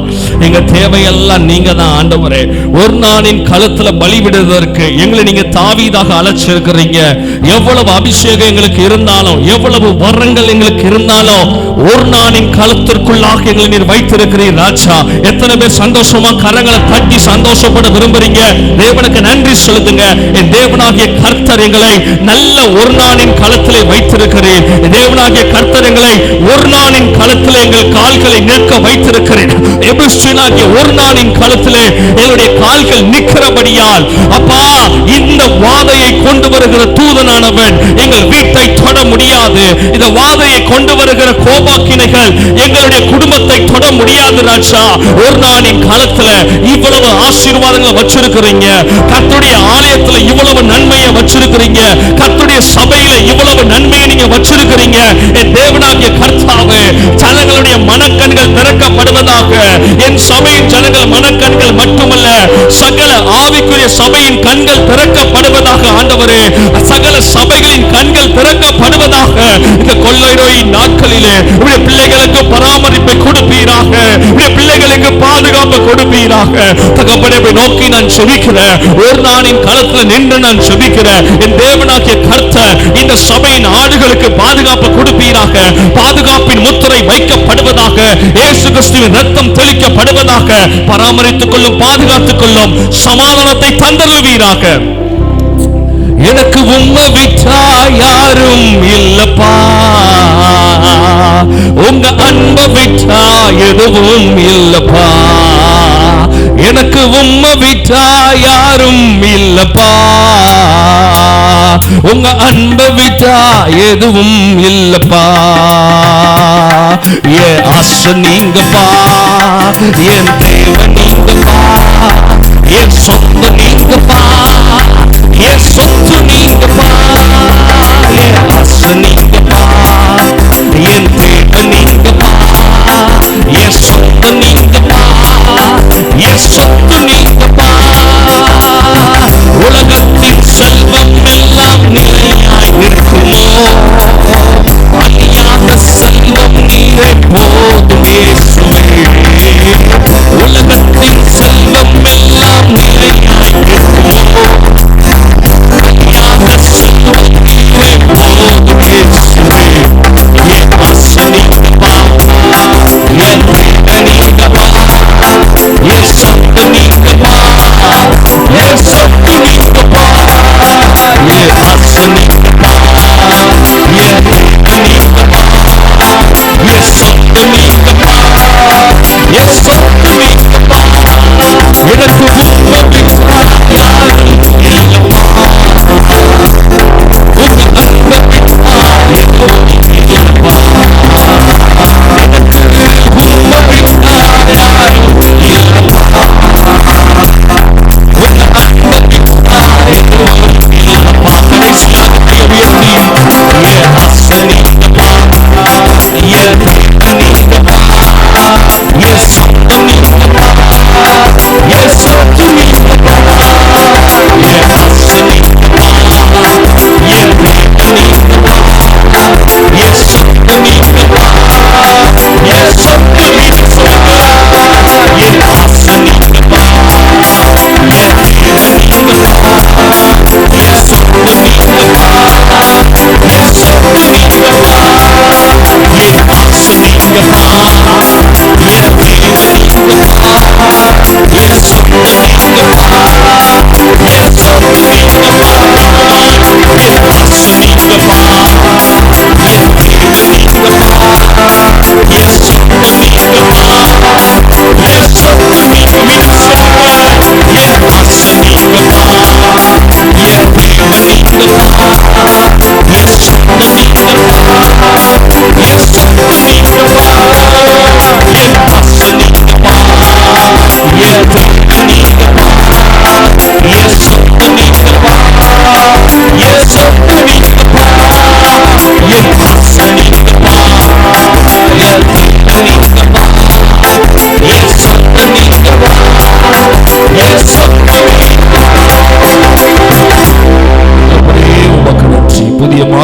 எங்க தேவையெல்லாம் நீங்க தான் ஆண்டவரே. ஒரு நாளின் கழுத்துல பலிவிடுவதற்கு எங்களை நீங்க தாவீதாக அழைச்சிருக்கிறீங்க. எவ்வளவு அபிஷேகம் எங்களுக்கு இருந்தாலும், எவ்வளவு வரங்கள் எங்களுக்கு இருந்தாலும், ஒரு நாளின் கழுத்திற்குள்ளாக எங்களை நீர் வைத்திருக்கிறீர் ராஜா. எத்தனை பேர் சந்தோஷமா கரங்களை தட்டி சந்தோஷப்பட விரும்புறீங்க? தேவனுக்கு நன்றி செலுத்துங்க. என் தேவனாகிய கர்த்தர் எங்களை நல்ல ஒரு நாளின் களத்திலே வைத்திருக்கிறேன். தேவனாகிய கர்த்தர் எங்களை ஒரு நாளின் களத்திலே எங்கள் கால்களை நிற்க வைத்திருக்கிறேன். எபிஸ்டினாகிய ஒரு நாளின் களத்திலே எங்களுடைய கால்கள் நிற்கிறபடியால் அப்பா, இந்த வாதையை கொண்டு வருகிற தூதனானவன் எங்கள் வீட்டை தொட முடியாது. இந்த வாதையை கொண்டு வருகிற கோபாக்கினைகள் எங்களுடைய குடும்பத்தை தொட முடியாது ராஜா. ஒரு நாளின் களத்துல இவ்வளவு ஆசீர்வாதங்களை வச்சிருக்கிறீங்க. கர்த்தருடைய ஆலயத்துல இவ்வளவு நன்மையை வச்சிருக்கிறீங்க. கர்த்தருடைய சபையில இவ்வளவு நன்மையை நீங்க வச்சிருக்கிறீங்க. என் தேவனாகிய கர்த்தாவே, ஜனங்களுடைய மனக்கண்கள் திறக்கப்படுவதாக. என் சபையின் ஜனங்கள் மனக்கண்கள் மட்டுமல்ல, சகல ஆவிக்குரிய சபையின் கண்கள் திறக்கப்படுவதாக ஆண்டவரே. சகல சபைகளின் கண்கள் திறக்கப்படுவதாக. இந்த கொள்ளை நோயின் நாட்களிலே உடைய பிள்ளைகளுக்கு பராமரிப்பை கொடுப்பீராக. உடைய பிள்ளைகளுக்கு பாதுகாப்பு கொடுப்பீராக. தகப்பனே, நோக்கி நான் செபிக்கிறேன். ஒரு நாளின் களத்துல நின்று நான் செபிக்கிறேன். என் தேவனாகிய கர்த்தர் இந்த சபையின் ஆடுகளுக்கு பாதுகாப்பு கொடுப்பீராக. பாதுகாப்பின் முத்திரை வைக்கப்படுவதாக. இயேசு கிறிஸ்துவின் ரத்தம் தெளிக்கப்படுவதாக. பராமரித்துக் கொள்ளும், பாதுகாத்துக் கொள்ளும், சமாதானத்தை தந்தருவீராக. எனக்கு உம்மை விட்டா யாரும் இல்லப்பா, உங்க அன்பை விட்டா எதுவும் இல்லப்பா. எனக்கு உம்மை விட்டா யாரும் இல்லப்பா, உங்க அன்பை விட்டா எதுவும் இல்லப்பா. என் ஆசை நீங்கப்பா, என் தேவன் நீங்கப்பா, என் சொந்த நீங்கப்பா, என் சொத்து நீங்கப்பா. என் ஆசை நீங்கப்பா, என் தேவன் நீங்கப்பா, என் சொந்த நீங்கப்பா, என் சொத்து நீங்கப்பா. உலகத்தின் செல்வம் எல்லாம் நிலையாய் இருக்குமோ, அழியாத செல்வம் நீரே போதும் இயேசுவே. உலகத்தின் செல்வம் எல்லாம் நிலையாய் இருக்குமோ, அழியாத செல்வம் நீரே போதும் இயேசுவே. என் ஆசை நீங்கப்பா, என் தேவன் நீங்கப்பா, என் சொத்து நீங்கப்பா, என் சொத்து நீங்கப்பா. என் ஆசை நீங்கப்பா, என் தேவன் நீங்கப்பா, என் சொத்து நீங்கப்பா, என் சொத்து நீங்கப்பா. எனக்கு உம்மை விட்டா யாரும் இல்லப்பா, உங்க அன்பை விட்டா எதுவும் இல்லப்பா. எனக்கு உம்மை விட்டா யாரும் இல்லப்பா, உங்க அன்பை விட்டா எதுவும் இல்லப்பா. கடைசியாக உயர்த்தி என் ஆசை நீங்கப்பா, என் தேவன் நீங்கப்பா, என் சொத்து நீங்கப்பா, என் சொத்து நீங்கப்பா. என் ஆசை நீங்கப்பா, என் தேவன் நீங்கப்பா, என்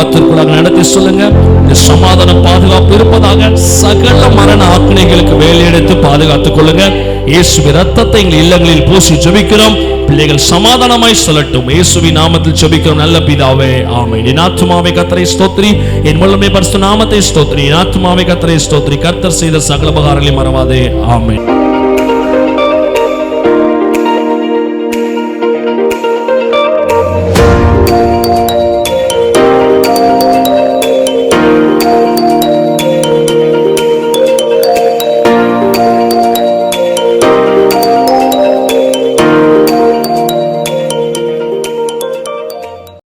வார்த்தைக்குள்ளாக நடத்தி சொல்லுங்க. இந்த சமாதான பாதுகாப்பு இருப்பதாக. சகல மரண ஆக்கினைகளுக்கு வேலையெடுத்து பாதுகாத்துக் கொள்ளுங்க. இயேசுவின் ரத்தத்தை எங்கள் இல்லங்களில் பூசி ஜெபிக்கிறோம். பிள்ளைகள் சமாதானமாய் சொல்லட்டும். இயேசுவின் நாமத்தில் ஜெபிக்கிறோம் நல்ல பிதாவே, ஆமென். என் ஆத்துமாவே கர்த்தரை ஸ்தோத்திரி, என் முழுமே பரிசுத்த நாமத்தை ஸ்தோத்திரி. என் ஆத்துமாவே கர்த்தரை ஸ்தோத்திரி, கர்த்தர் செய்த சகல உபகாரங்களை மறவாதே, ஆமென்.